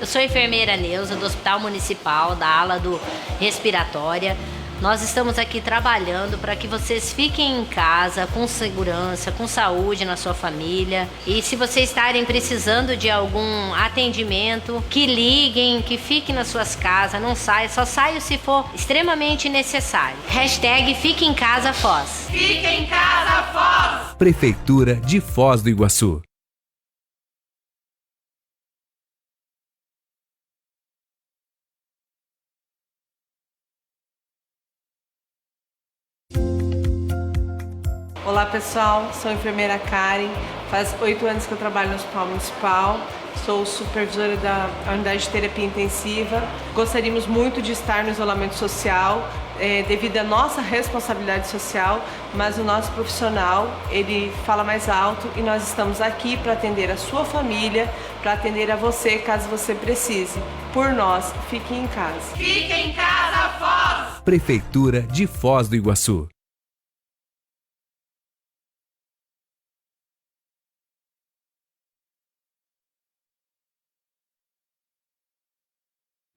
Eu sou a enfermeira Neuza do Hospital Municipal, da ala do Respiratória. Nós estamos aqui trabalhando para que vocês fiquem em casa com segurança, com saúde na sua família. E se vocês estarem precisando de algum atendimento, que liguem, que fiquem nas suas casas, não saia, só saia se for extremamente necessário. Hashtag Fique em Casa Foz. Fique em Casa Foz! Prefeitura de Foz do Iguaçu. Olá pessoal, sou a enfermeira Karen, faz 8 anos que eu trabalho no Hospital Municipal, sou supervisora da unidade de terapia intensiva. Gostaríamos muito de estar no isolamento social, devido à nossa responsabilidade social, mas o nosso profissional, ele fala mais alto e nós estamos aqui para atender a sua família, para atender a você caso você precise. Por nós, fique em casa. Fique em Casa Foz! Prefeitura de Foz do Iguaçu.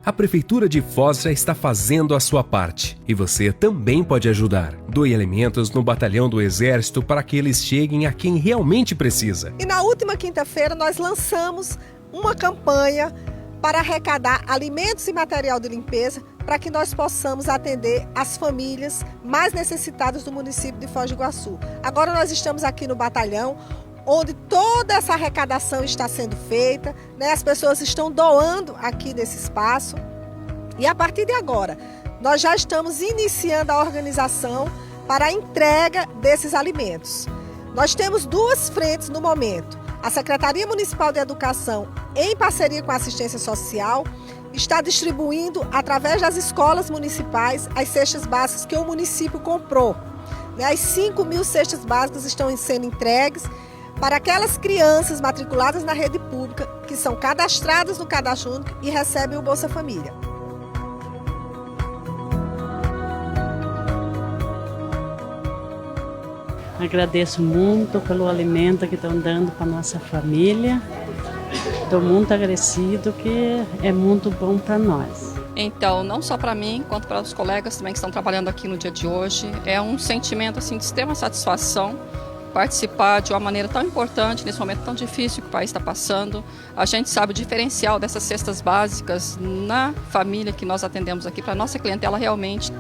A Prefeitura de Foz já está fazendo a sua parte e você também pode ajudar. Doe alimentos no Batalhão do Exército para que eles cheguem a quem realmente precisa. E na última quinta-feira nós lançamos uma campanha para arrecadar alimentos e material de limpeza para que nós possamos atender as famílias mais necessitadas do município de Foz do Iguaçu. Agora nós estamos aqui no batalhão, onde toda essa arrecadação está sendo feita, né? As pessoas estão doando aqui nesse espaço. E a partir de agora, nós já estamos iniciando a organização para a entrega desses alimentos. Nós temos duas frentes no momento. A Secretaria Municipal de Educação, em parceria com a Assistência Social, está distribuindo, através das escolas municipais, as cestas básicas que o município comprou. As 5.000 cestas básicas estão sendo entregues para aquelas crianças matriculadas na rede pública que são cadastradas no Cadastro Único e recebem o Bolsa Família. Agradeço muito pelo alimento que estão dando para a nossa família. Estou muito agradecido, que é muito bom para nós. Então, não só para mim, quanto para os colegas também que estão trabalhando aqui no dia de hoje, é um sentimento assim, de extrema satisfação participar de uma maneira tão importante, nesse momento tão difícil que o país está passando. A gente sabe o diferencial dessas cestas básicas na família que nós atendemos aqui, para a nossa clientela realmente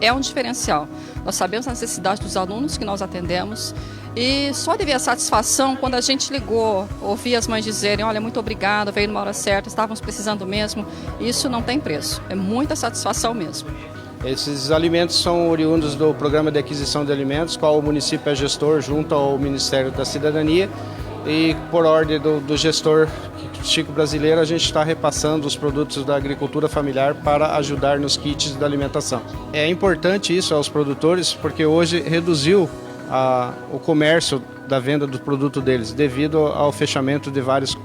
é um diferencial. Nós sabemos a necessidade dos alunos que nós atendemos e só de ver a satisfação quando a gente ligou, ouvir as mães dizerem, olha, muito obrigada, veio numa hora certa, estávamos precisando mesmo, isso não tem preço, é muita satisfação mesmo. Esses alimentos são oriundos do Programa de Aquisição de Alimentos, qual o município é gestor junto ao Ministério da Cidadania, e por ordem do gestor Chico Brasileiro, a gente está repassando os produtos da agricultura familiar para ajudar nos kits da alimentação. É importante isso aos produtores, porque hoje reduziu o comércio da venda do produto deles, devido ao fechamento de vários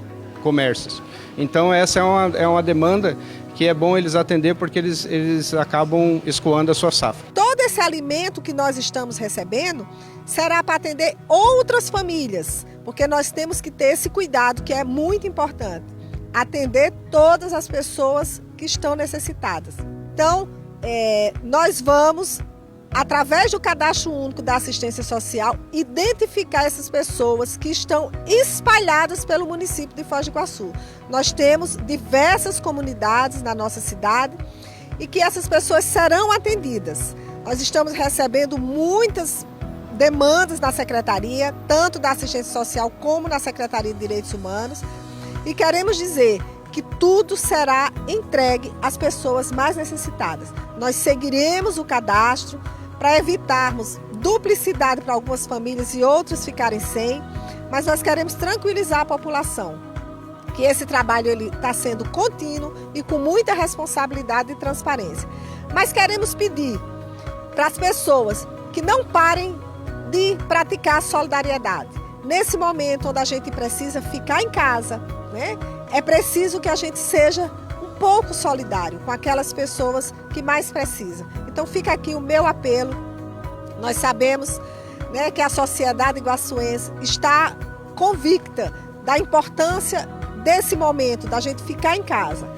comércios. Então essa é uma demanda que é bom eles atender, porque eles acabam escoando a sua safra. Todo esse alimento que nós estamos recebendo será para atender outras famílias, porque nós temos que ter esse cuidado que é muito importante, atender todas as pessoas que estão necessitadas. Então, nós vamos, através do Cadastro Único da Assistência Social, identificar essas pessoas que estão espalhadas pelo município de Foz do Iguaçu. Nós temos diversas comunidades na nossa cidade e que essas pessoas serão atendidas. Nós estamos recebendo muitas demandas na Secretaria, tanto da Assistência Social como na Secretaria de Direitos Humanos, e queremos dizer que tudo será entregue às pessoas mais necessitadas. Nós seguiremos o cadastro para evitarmos duplicidade para algumas famílias e outras ficarem sem, mas nós queremos tranquilizar a população, que esse trabalho está sendo contínuo e com muita responsabilidade e transparência. Mas queremos pedir para as pessoas que não parem de praticar a solidariedade. Nesse momento onde a gente precisa ficar em casa, né, é preciso que a gente seja um pouco solidário com aquelas pessoas que mais precisam. Então fica aqui o meu apelo. Nós sabemos, né, que a sociedade iguaçuense está convicta da importância desse momento da gente ficar em casa.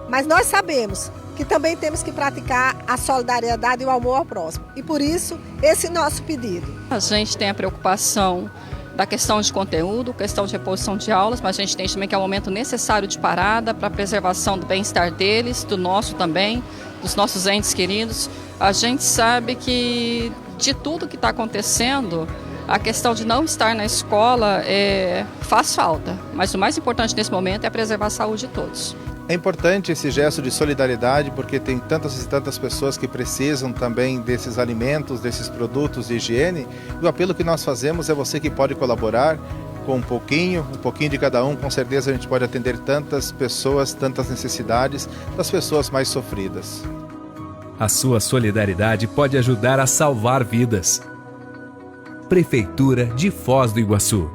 Mas nós sabemos que também temos que praticar a solidariedade e o amor ao próximo. E por isso, esse nosso pedido. A gente tem a preocupação da questão de conteúdo, questão de reposição de aulas, mas a gente tem também que é um momento necessário de parada para a preservação do bem-estar deles, do nosso também, dos nossos entes queridos. A gente sabe que de tudo que está acontecendo, a questão de não estar na escola faz falta, mas o mais importante nesse momento é preservar a saúde de todos. É importante esse gesto de solidariedade porque tem tantas e tantas pessoas que precisam também desses alimentos, desses produtos de higiene. E o apelo que nós fazemos é você que pode colaborar com um pouquinho de cada um. Com certeza a gente pode atender tantas pessoas, tantas necessidades das pessoas mais sofridas. A sua solidariedade pode ajudar a salvar vidas. Prefeitura de Foz do Iguaçu.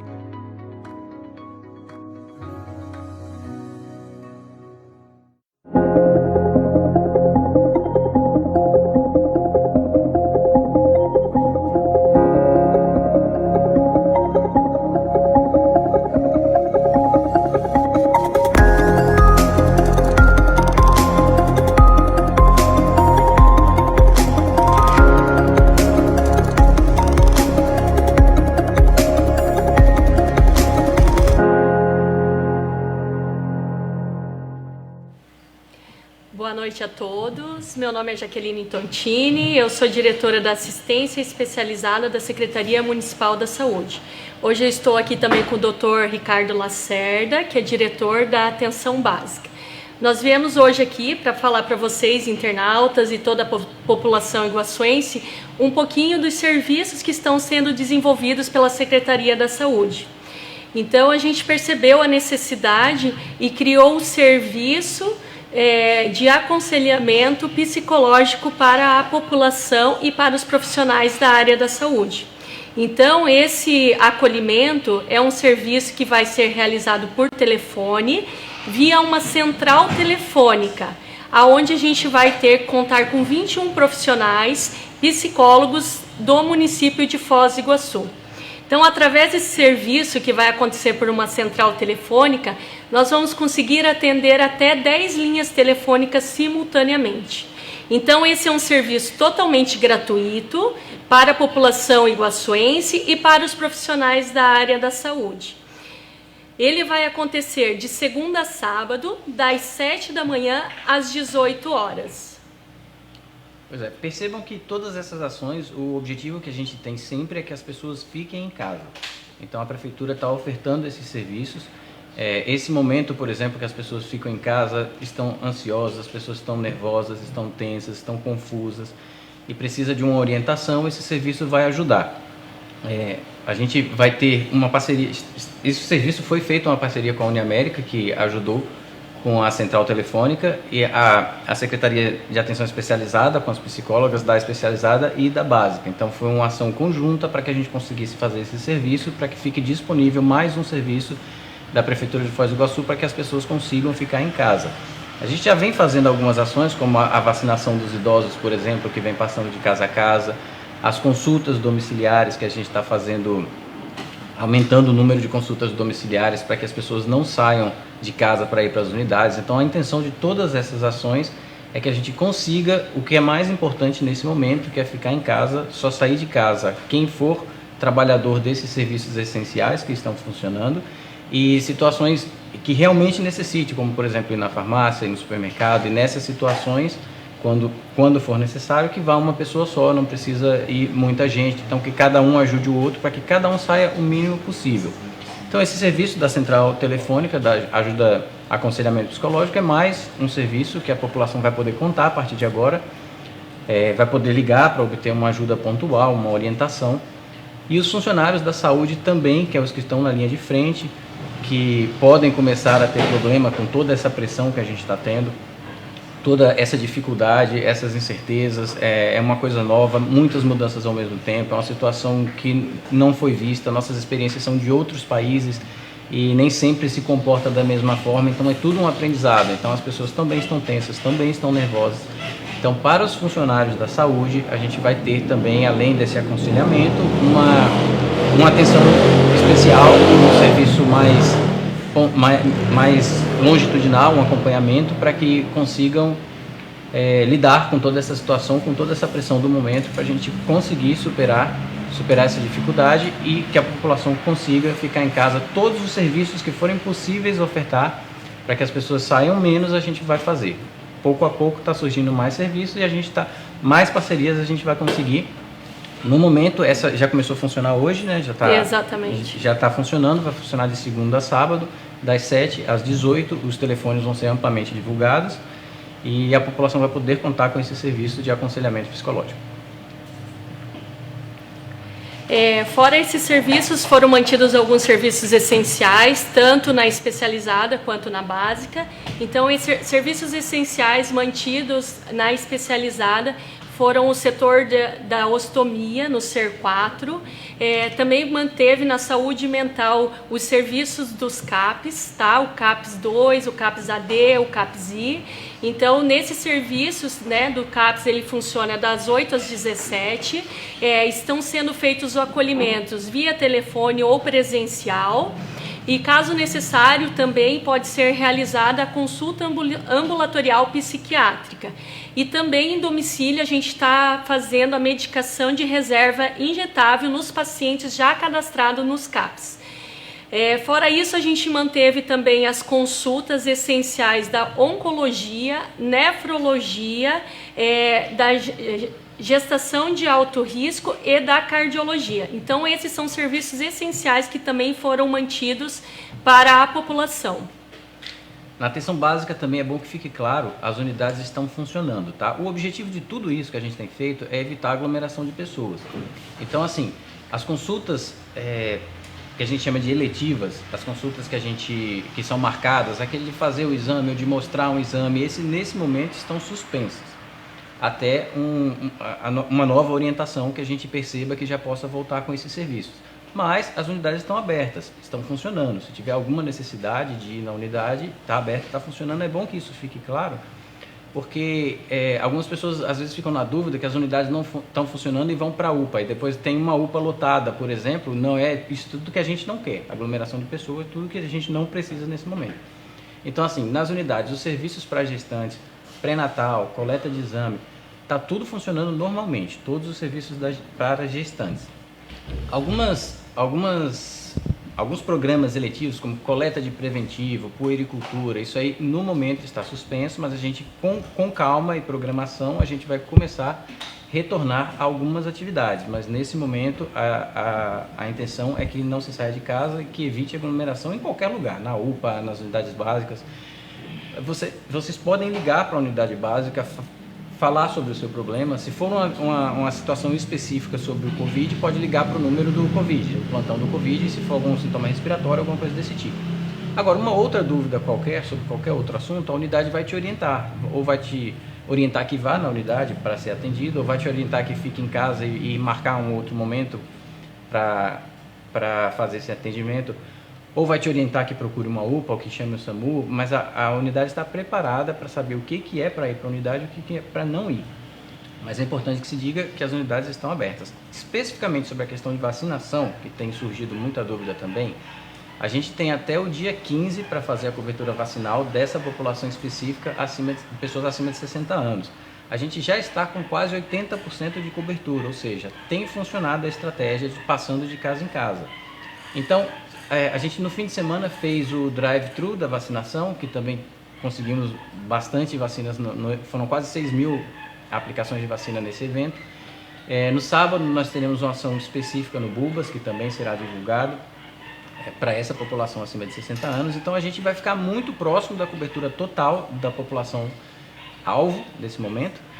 Boa noite a todos. Meu nome é Jaqueline Tontini, eu sou diretora da Assistência Especializada da Secretaria Municipal da Saúde. Hoje eu estou aqui também com o Dr. Ricardo Lacerda, que é diretor da Atenção Básica. Nós viemos hoje aqui para falar para vocês, internautas e toda a população iguaçuense, um pouquinho dos serviços que estão sendo desenvolvidos pela Secretaria da Saúde. Então a gente percebeu a necessidade e criou o serviço de aconselhamento psicológico para a população e para os profissionais da área da saúde. Então, esse acolhimento é um serviço que vai ser realizado por telefone, via uma central telefônica, aonde a gente vai contar com 21 profissionais psicólogos do município de Foz do Iguaçu. Então, através desse serviço que vai acontecer por uma central telefônica, nós vamos conseguir atender até 10 linhas telefônicas simultaneamente. Então, esse é um serviço totalmente gratuito para a população iguaçuense e para os profissionais da área da saúde. Ele vai acontecer de segunda a sábado, das 7 da manhã às 18 horas. Pois é, percebam que todas essas ações, o objetivo que a gente tem sempre é que as pessoas fiquem em casa. Então a Prefeitura está ofertando esses serviços. Esse momento, por exemplo, que as pessoas ficam em casa, estão ansiosas, as pessoas estão nervosas, estão tensas, estão confusas e precisa de uma orientação, esse serviço vai ajudar. A gente vai ter uma parceria, esse serviço foi feito uma parceria com a Uniamérica, que ajudou com a central telefônica, e a Secretaria de Atenção Especializada, com as psicólogas da especializada e da básica. Então foi uma ação conjunta para que a gente conseguisse fazer esse serviço, para que fique disponível mais um serviço da Prefeitura de Foz do Iguaçu para que as pessoas consigam ficar em casa. A gente já vem fazendo algumas ações, como a vacinação dos idosos, por exemplo, que vem passando de casa a casa, as consultas domiciliares que a gente está fazendo, aumentando o número de consultas domiciliares para que as pessoas não saiam de casa para ir para as unidades. Então a intenção de todas essas ações é que a gente consiga o que é mais importante nesse momento, que é ficar em casa, só sair de casa quem for trabalhador desses serviços essenciais que estão funcionando, e situações que realmente necessite, como por exemplo ir na farmácia, ir no supermercado, e nessas situações, quando for necessário, que vá uma pessoa só, não precisa ir muita gente, então que cada um ajude o outro para que cada um saia o mínimo possível. Então esse serviço da central telefônica, da ajuda aconselhamento psicológico, é mais um serviço que a população vai poder contar a partir de agora, vai poder ligar para obter uma ajuda pontual, uma orientação, e os funcionários da saúde também, que é os que estão na linha de frente, que podem começar a ter problema com toda essa pressão que a gente está tendo, toda essa dificuldade, essas incertezas, é uma coisa nova, muitas mudanças ao mesmo tempo, é uma situação que não foi vista, nossas experiências são de outros países e nem sempre se comporta da mesma forma, então é tudo um aprendizado, então as pessoas também estão tensas, também estão nervosas. Então, para os funcionários da saúde, a gente vai ter também, além desse aconselhamento, uma atenção especial, um serviço mais longitudinal, um acompanhamento para que consigam lidar com toda essa situação, com toda essa pressão do momento, para a gente conseguir superar essa dificuldade e que a população consiga ficar em casa. Todos os serviços que forem possíveis ofertar para que as pessoas saiam menos, a gente vai fazer. Pouco a pouco está surgindo mais serviços e a gente mais parcerias a gente vai conseguir. No momento, essa já começou a funcionar hoje, né? Exatamente. Já está funcionando, vai funcionar de segunda a sábado, das 7 às 18, os telefones vão ser amplamente divulgados e a população vai poder contar com esse serviço de aconselhamento psicológico. Fora esses serviços, foram mantidos alguns serviços essenciais, tanto na especializada quanto na básica. Então, esses serviços essenciais mantidos na especializada foram o setor da ostomia, no SER 4. Também manteve na saúde mental os serviços dos CAPs, tá? O CAPs 2, o CAPs AD, o CAPs I. Então, nesses serviços, né, do CAPs, ele funciona das 8 às 17. Estão sendo feitos os acolhimentos via telefone ou presencial. E, caso necessário, também pode ser realizada a consulta ambulatorial psiquiátrica. E também em domicílio a gente está fazendo a medicação de reserva injetável nos pacientes já cadastrados nos CAPs. Fora isso, a gente manteve também as consultas essenciais da oncologia, nefrologia, da gestação de alto risco e da cardiologia. Então, esses são serviços essenciais que também foram mantidos para a população. Na atenção básica também é bom que fique claro, as unidades estão funcionando, tá? O objetivo de tudo isso que a gente tem feito é evitar a aglomeração de pessoas. Então, assim, as consultas que a gente chama de eletivas, as consultas que são marcadas, aquele de fazer o exame ou de mostrar um exame, nesse momento estão suspensas, até uma nova orientação que a gente perceba que já possa voltar com esses serviços. Mas as unidades estão abertas, estão funcionando. Se tiver alguma necessidade de ir na unidade, está aberta, está funcionando. É bom que isso fique claro, porque algumas pessoas às vezes ficam na dúvida que as unidades não estão funcionando e vão para a UPA. E depois tem uma UPA lotada, por exemplo. Não é isso tudo que a gente não quer. Aglomeração de pessoas, tudo que a gente não precisa nesse momento. Então, assim, nas unidades, os serviços para gestantes, pré-natal, coleta de exame, está tudo funcionando normalmente. Todos os serviços para gestantes. Alguns programas eletivos, como coleta de preventivo, puericultura, isso aí no momento está suspenso, mas a gente com calma e programação a gente vai começar a retornar a algumas atividades, mas nesse momento a intenção é que não se saia de casa e que evite aglomeração em qualquer lugar, na UPA, nas unidades básicas. Vocês podem ligar para a unidade básica, falar sobre o seu problema. Se for uma situação específica sobre o Covid, pode ligar para o número do Covid, o plantão do Covid, se for algum sintoma respiratório, alguma coisa desse tipo. Agora, uma outra dúvida qualquer, sobre qualquer outro assunto, a unidade vai te orientar, ou vai te orientar que vá na unidade para ser atendido, ou vai te orientar que fique em casa e marcar um outro momento para fazer esse atendimento, ou vai te orientar que procure uma UPA ou que chame o SAMU, mas a unidade está preparada para saber o que é para ir para a unidade e o que é para não ir. Mas é importante que se diga que as unidades estão abertas. Especificamente sobre a questão de vacinação, que tem surgido muita dúvida também, a gente tem até o dia 15 para fazer a cobertura vacinal dessa população específica, pessoas acima de 60 anos. A gente já está com quase 80% de cobertura, ou seja, tem funcionado a estratégia de passando de casa em casa. Então, a gente no fim de semana fez o drive-thru da vacinação, que também conseguimos bastante vacinas, foram quase 6 mil aplicações de vacina nesse evento. No sábado nós teremos uma ação específica no Bulbas, que também será divulgado para essa população acima de 60 anos. Então a gente vai ficar muito próximo da cobertura total da população alvo nesse momento.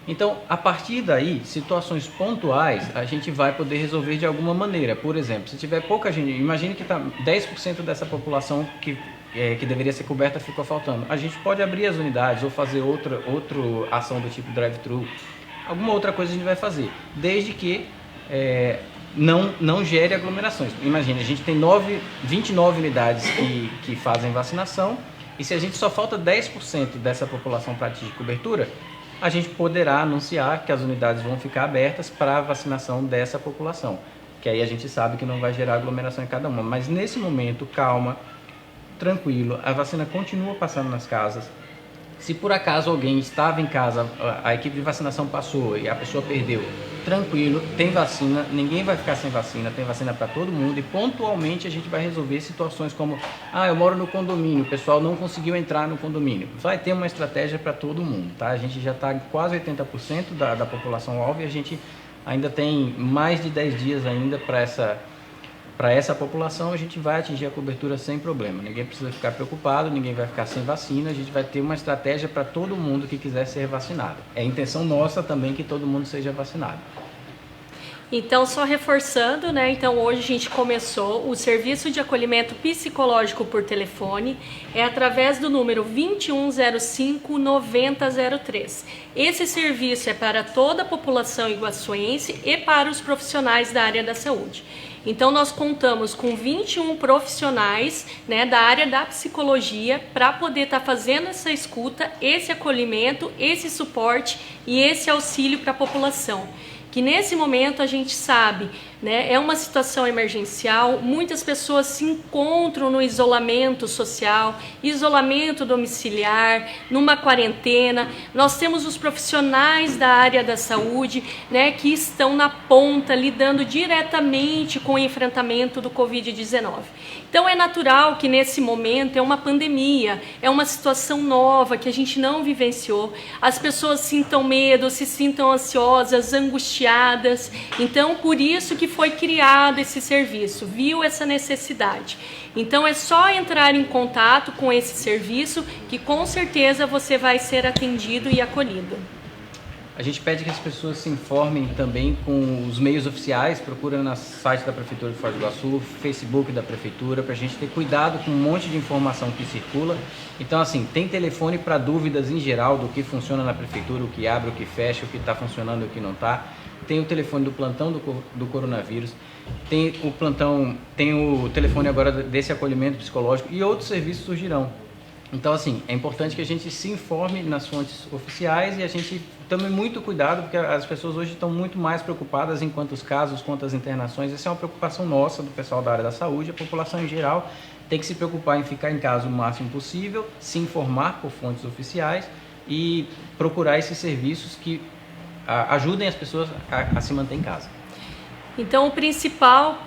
Então, a partir daí, situações pontuais, a gente vai poder resolver de alguma maneira. Por exemplo, se tiver pouca gente, imagine que 10% dessa população que deveria ser coberta ficou faltando. A gente pode abrir as unidades ou fazer outra ação do tipo drive-thru. Alguma outra coisa a gente vai fazer, desde que não gere aglomerações. Imagine, a gente tem 29 unidades que fazem vacinação, e se a gente só falta 10% dessa população para atingir cobertura, a gente poderá anunciar que as unidades vão ficar abertas para a vacinação dessa população, que aí a gente sabe que não vai gerar aglomeração em cada uma. Mas nesse momento, calma, tranquilo, a vacina continua passando nas casas. Se por acaso alguém estava em casa, a equipe de vacinação passou e a pessoa perdeu, tranquilo, tem vacina, ninguém vai ficar sem vacina, tem vacina para todo mundo e pontualmente a gente vai resolver situações como, eu moro no condomínio, o pessoal não conseguiu entrar no condomínio. Vai ter uma estratégia para todo mundo, tá? A gente já está quase 80% da população alvo e a gente ainda tem mais de 10 dias ainda para essa população. A gente vai atingir a cobertura sem problema. Ninguém precisa ficar preocupado, ninguém vai ficar sem vacina. A gente vai ter uma estratégia para todo mundo que quiser ser vacinado. É a intenção nossa também que todo mundo seja vacinado. Então, só reforçando, né? Então, hoje a gente começou o serviço de acolhimento psicológico por telefone, é através do número 2105-9003. Esse serviço é para toda a população iguaçuense e para os profissionais da área da saúde. Então, nós contamos com 21 profissionais, né, da área da psicologia para poder estar fazendo essa escuta, esse acolhimento, esse suporte e esse auxílio para a população. Que nesse momento a gente sabe, né, é uma situação emergencial, muitas pessoas se encontram no isolamento social, isolamento domiciliar, numa quarentena. Nós temos os profissionais da área da saúde, né, que estão na ponta, lidando diretamente com o enfrentamento do Covid-19. Então é natural que nesse momento é uma pandemia, é uma situação nova que a gente não vivenciou. As pessoas sintam medo, se sintam ansiosas, angustiadas. Então, por isso que foi criado esse serviço, viu essa necessidade. Então, é só entrar em contato com esse serviço que com certeza você vai ser atendido e acolhido. A gente pede que as pessoas se informem também com os meios oficiais, procura no site da Prefeitura de Foz do Iguaçu, Facebook da Prefeitura, para a gente ter cuidado com um monte de informação que circula. Então, assim, tem telefone para dúvidas em geral do que funciona na Prefeitura, o que abre, o que fecha, o que está funcionando e o que não está. Tem o telefone do plantão do coronavírus, tem o telefone agora desse acolhimento psicológico e outros serviços surgirão. Então, assim, é importante que a gente se informe nas fontes oficiais e a gente tome muito cuidado, porque as pessoas hoje estão muito mais preocupadas em quantos casos, quantas internações. Essa é uma preocupação nossa, do pessoal da área da saúde. A população em geral tem que se preocupar em ficar em casa o máximo possível, se informar por fontes oficiais e procurar esses serviços que ajudem as pessoas a se manter em casa. Então, o principal,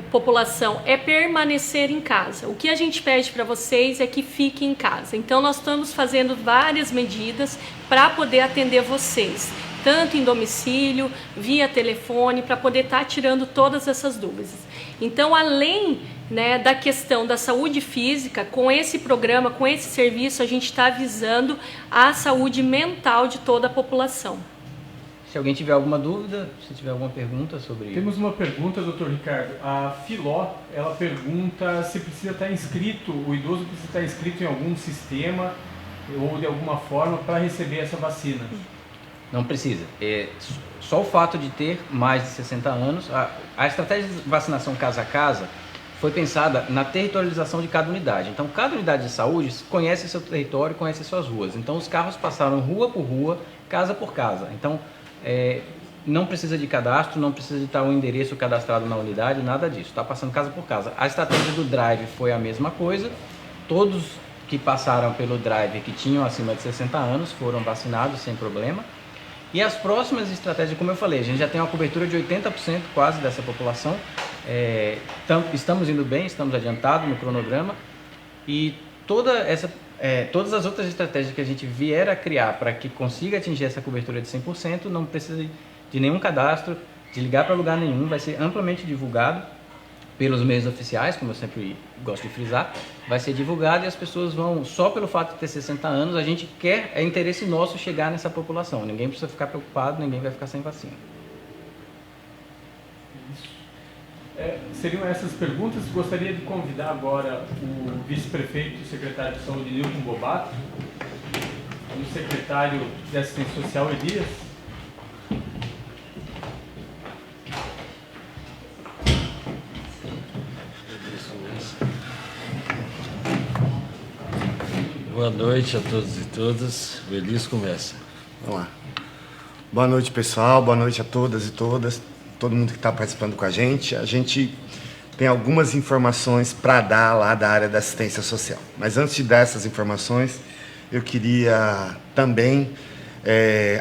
população, é permanecer em casa. O que a gente pede para vocês é que fiquem em casa. Então, nós estamos fazendo várias medidas para poder atender vocês, tanto em domicílio, via telefone, para poder estar tirando todas essas dúvidas. Então, além, né, da questão da saúde física, com esse programa, com esse serviço, a gente está visando a saúde mental de toda a população. Se alguém tiver alguma dúvida, se tiver alguma pergunta sobre... Temos uma pergunta, doutor Ricardo. A Filó, ela pergunta se precisa estar inscrito, o idoso precisa estar inscrito em algum sistema ou de alguma forma para receber essa vacina. Não precisa. Só o fato de ter mais de 60 anos, a estratégia de vacinação casa a casa foi pensada na territorialização de cada unidade. Então, cada unidade de saúde conhece seu território, conhece suas ruas. Então, os carros passaram rua por rua, casa por casa. Então, não precisa de cadastro, não precisa de estar o endereço cadastrado na unidade, nada disso. Está passando casa por casa. A estratégia do Drive foi a mesma coisa. Todos que passaram pelo Drive que tinham acima de 60 anos foram vacinados sem problema. E as próximas estratégias, como eu falei, a gente já tem uma cobertura de 80% quase dessa população. Estamos indo bem, estamos adiantados no cronograma. E todas as outras estratégias que a gente vier a criar para que consiga atingir essa cobertura de 100%, não precisa de nenhum cadastro, de ligar para lugar nenhum, vai ser amplamente divulgado pelos meios oficiais, como eu sempre gosto de frisar, vai ser divulgado e as pessoas vão, só pelo fato de ter 60 anos, a gente quer, é interesse nosso chegar nessa população, ninguém precisa ficar preocupado, ninguém vai ficar sem vacina. Seriam essas perguntas. Gostaria de convidar agora o vice-prefeito e secretário de saúde, Nilton Bobato, e o secretário de assistência social, Elias. Boa noite a todos e todas. O Elias começa. Vamos lá. Boa noite, pessoal. Boa noite a todas e todas. Todo mundo que está participando com a gente tem algumas informações para dar lá da área da assistência social. Mas antes de dar essas informações, eu queria também,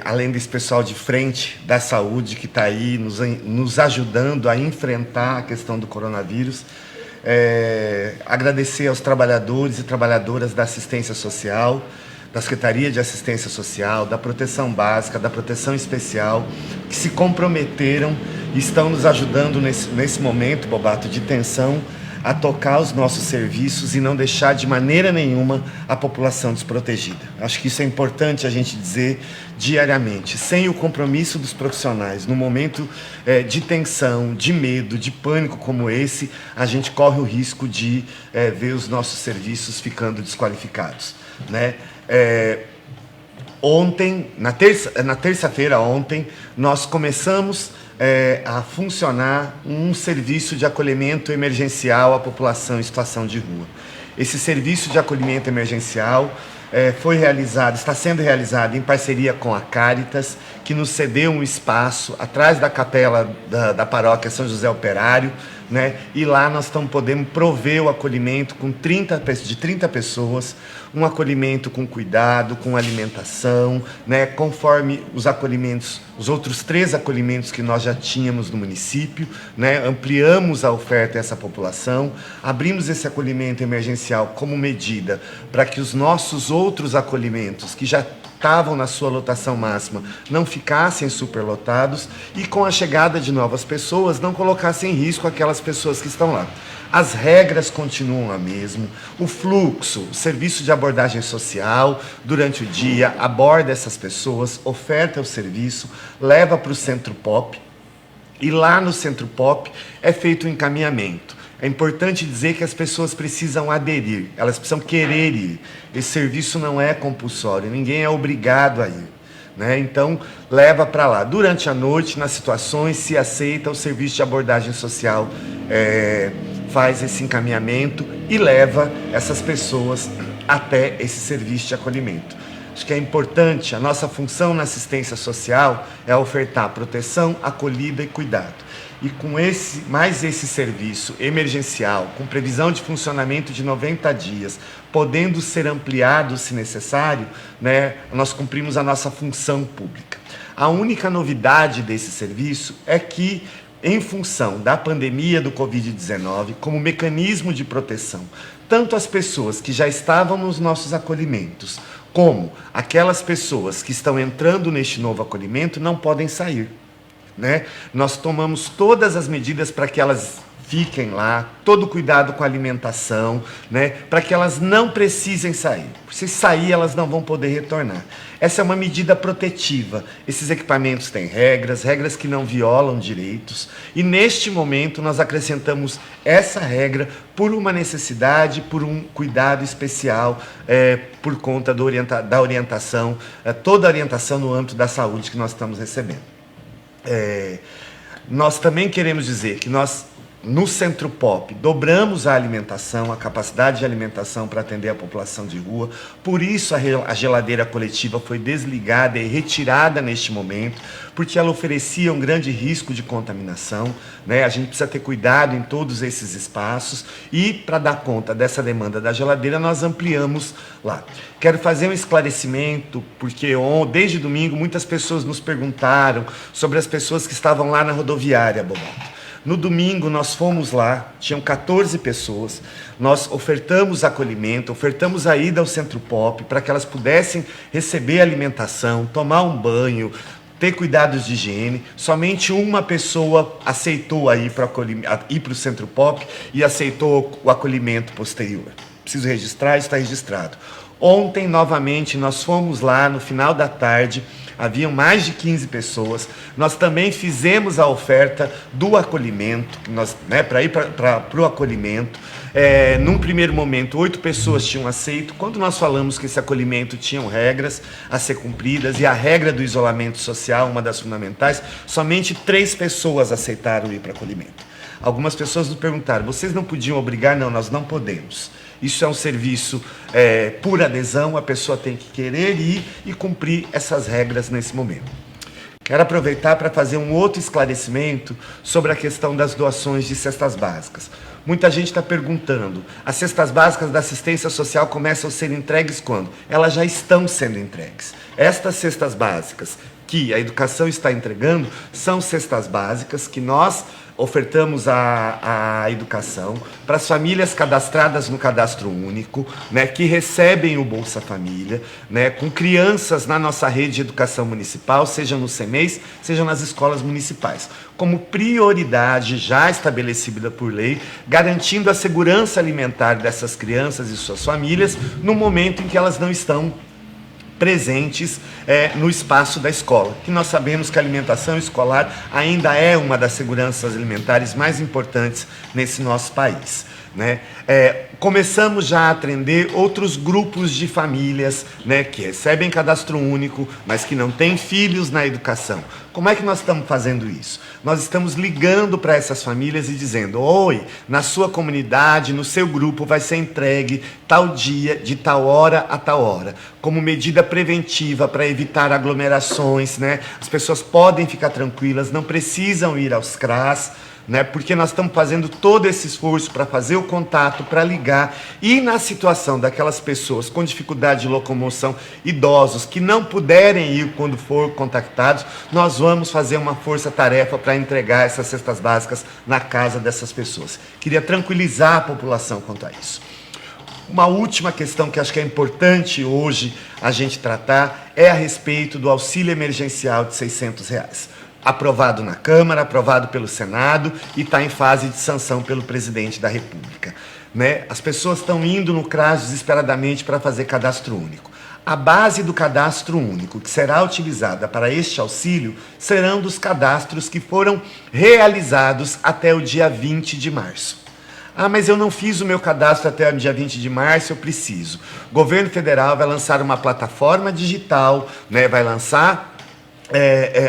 além desse pessoal de frente da saúde que está aí nos ajudando a enfrentar a questão do coronavírus, agradecer aos trabalhadores e trabalhadoras da assistência social, da Secretaria de Assistência Social, da Proteção Básica, da Proteção Especial, que se comprometeram e estão nos ajudando nesse momento, Bobato, de tensão, a tocar os nossos serviços e não deixar de maneira nenhuma a população desprotegida. Acho que isso é importante a gente dizer diariamente. Sem o compromisso dos profissionais, no momento de tensão, de medo, de pânico como esse, a gente corre o risco de ver os nossos serviços ficando desqualificados, né? Ontem, na terça-feira ontem, nós começamos a funcionar um serviço de acolhimento emergencial à população em situação de rua. Esse serviço de acolhimento emergencial está sendo realizado em parceria com a Caritas, que nos cedeu um espaço atrás da capela da paróquia São José Operário, né? E lá nós estamos podendo prover o acolhimento de 30 pessoas, um acolhimento com cuidado, com alimentação, né? Conforme os outros 3 acolhimentos que nós já tínhamos no município, né? Ampliamos a oferta a essa população, abrimos esse acolhimento emergencial como medida para que os nossos outros acolhimentos, que já estavam na sua lotação máxima, não ficassem superlotados e, com a chegada de novas pessoas, não colocassem em risco aquelas pessoas que estão lá. As regras continuam a mesma, o fluxo, o serviço de abordagem social, durante o dia, aborda essas pessoas, oferta o serviço, leva para o Centro Pop, e lá no Centro Pop é feito o encaminhamento. É importante dizer que as pessoas precisam aderir, elas precisam querer ir. Esse serviço não é compulsório, ninguém é obrigado a ir, né? Então, leva para lá. Durante a noite, nas situações, se aceita, o serviço de abordagem social faz esse encaminhamento e leva essas pessoas até esse serviço de acolhimento. Acho que é importante, a nossa função na assistência social é ofertar proteção, acolhida e cuidado. E com mais esse serviço emergencial, com previsão de funcionamento de 90 dias, podendo ser ampliado se necessário, né, nós cumprimos a nossa função pública. A única novidade desse serviço é que, em função da pandemia do Covid-19, como mecanismo de proteção, tanto as pessoas que já estavam nos nossos acolhimentos, como aquelas pessoas que estão entrando neste novo acolhimento, não podem sair, né? Nós tomamos todas as medidas para que elas fiquem lá, todo cuidado com a alimentação, né? Para que elas não precisem sair. Se sair, elas não vão poder retornar. Essa é uma medida protetiva. Esses equipamentos têm regras que não violam direitos, e neste momento nós acrescentamos essa regra por uma necessidade, por um cuidado especial, por conta da orientação, toda a orientação no âmbito da saúde que nós estamos recebendo. Nós também queremos dizer que nós, no Centro Pop, dobramos a alimentação, a capacidade de alimentação para atender a população de rua. Por isso a geladeira coletiva foi desligada e retirada neste momento, porque ela oferecia um grande risco de contaminação, né? A gente precisa ter cuidado em todos esses espaços e, para dar conta dessa demanda da geladeira, nós ampliamos lá. Quero fazer um esclarecimento, porque desde domingo muitas pessoas nos perguntaram sobre as pessoas que estavam lá na rodoviária, Bobato. No domingo nós fomos lá, tinham 14 pessoas, nós ofertamos acolhimento, ofertamos a ida ao Centro Pop para que elas pudessem receber alimentação, tomar um banho, ter cuidados de higiene. Somente uma pessoa aceitou ir para o Centro Pop e aceitou o acolhimento posterior. Preciso registrar, está registrado. Ontem, novamente, nós fomos lá no final da tarde, haviam mais de 15 pessoas. Nós também fizemos a oferta do acolhimento, para ir para o acolhimento. Num primeiro momento, 8 pessoas tinham aceito. Quando nós falamos que esse acolhimento tinha regras a ser cumpridas, e a regra do isolamento social, uma das fundamentais, somente 3 pessoas aceitaram ir para o acolhimento. Algumas pessoas nos perguntaram, vocês não podiam obrigar? Não, nós não podemos. Isso é um serviço por adesão, a pessoa tem que querer ir e cumprir essas regras nesse momento. Quero aproveitar para fazer um outro esclarecimento sobre a questão das doações de cestas básicas. Muita gente está perguntando, as cestas básicas da assistência social começam a ser entregues quando? Elas já estão sendo entregues. Estas cestas básicas que a educação está entregando são cestas básicas que nós ofertamos à educação para as famílias cadastradas no Cadastro Único, né, que recebem o Bolsa Família, né, com crianças na nossa rede de educação municipal, seja no CEMEIS, seja nas escolas municipais, como prioridade já estabelecida por lei, garantindo a segurança alimentar dessas crianças e suas famílias no momento em que elas não estão presentes no espaço da escola, que nós sabemos que a alimentação escolar ainda é uma das seguranças alimentares mais importantes nesse nosso país, né? Começamos já a atender outros grupos de famílias, né, que recebem cadastro único, mas que não têm filhos na educação. Como é que nós estamos fazendo isso? Nós estamos ligando para essas famílias e dizendo: oi, na sua comunidade, no seu grupo vai ser entregue tal dia, de tal hora a tal hora, como medida preventiva para evitar aglomerações, né? As pessoas podem ficar tranquilas, não precisam ir aos CRAS, né, porque nós estamos fazendo todo esse esforço para fazer o contato, para ligar, e na situação daquelas pessoas com dificuldade de locomoção, idosos que não puderem ir quando for contactados, nós vamos fazer uma força-tarefa para entregar essas cestas básicas na casa dessas pessoas. Queria tranquilizar a população quanto a isso. Uma última questão que acho que é importante hoje a gente tratar é a respeito do auxílio emergencial de R$600. Aprovado na Câmara, aprovado pelo Senado e está em fase de sanção pelo Presidente da República, né? As pessoas estão indo no CRAS desesperadamente para fazer cadastro único. A base do cadastro único que será utilizada para este auxílio serão dos cadastros que foram realizados até o dia 20 de março. Ah, mas eu não fiz o meu cadastro até o dia 20 de março, eu preciso. O governo federal vai lançar uma plataforma digital, né? Vai lançar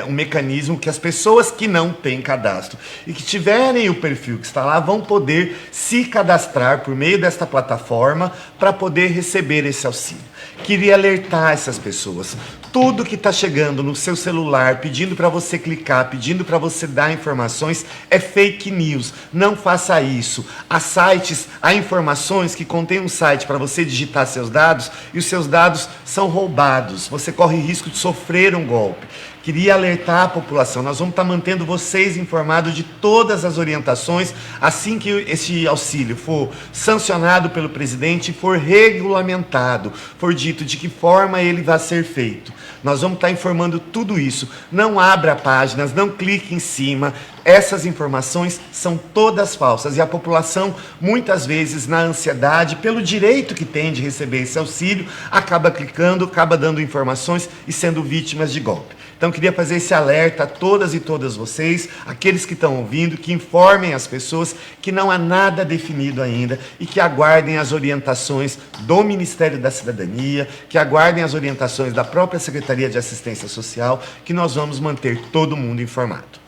um mecanismo que as pessoas que não têm cadastro e que tiverem o perfil que está lá vão poder se cadastrar por meio desta plataforma para poder receber esse auxílio. Queria alertar essas pessoas. Tudo que está chegando no seu celular, pedindo para você clicar, pedindo para você dar informações, é fake news. Não faça isso. Há sites, há informações que contêm um site para você digitar seus dados e os seus dados são roubados. Você corre risco de sofrer um golpe. Queria alertar a população, nós vamos estar mantendo vocês informados de todas as orientações assim que esse auxílio for sancionado pelo presidente e for regulamentado, for dito de que forma ele vai ser feito. Nós vamos estar informando tudo isso. Não abra páginas, não clique em cima. Essas informações são todas falsas e a população, muitas vezes, na ansiedade, pelo direito que tem de receber esse auxílio, acaba clicando, acaba dando informações e sendo vítimas de golpe. Então, queria fazer esse alerta a todas e todas vocês, aqueles que estão ouvindo, que informem as pessoas que não há nada definido ainda e que aguardem as orientações do Ministério da Cidadania, que aguardem as orientações da própria Secretaria de Assistência Social, que nós vamos manter todo mundo informado.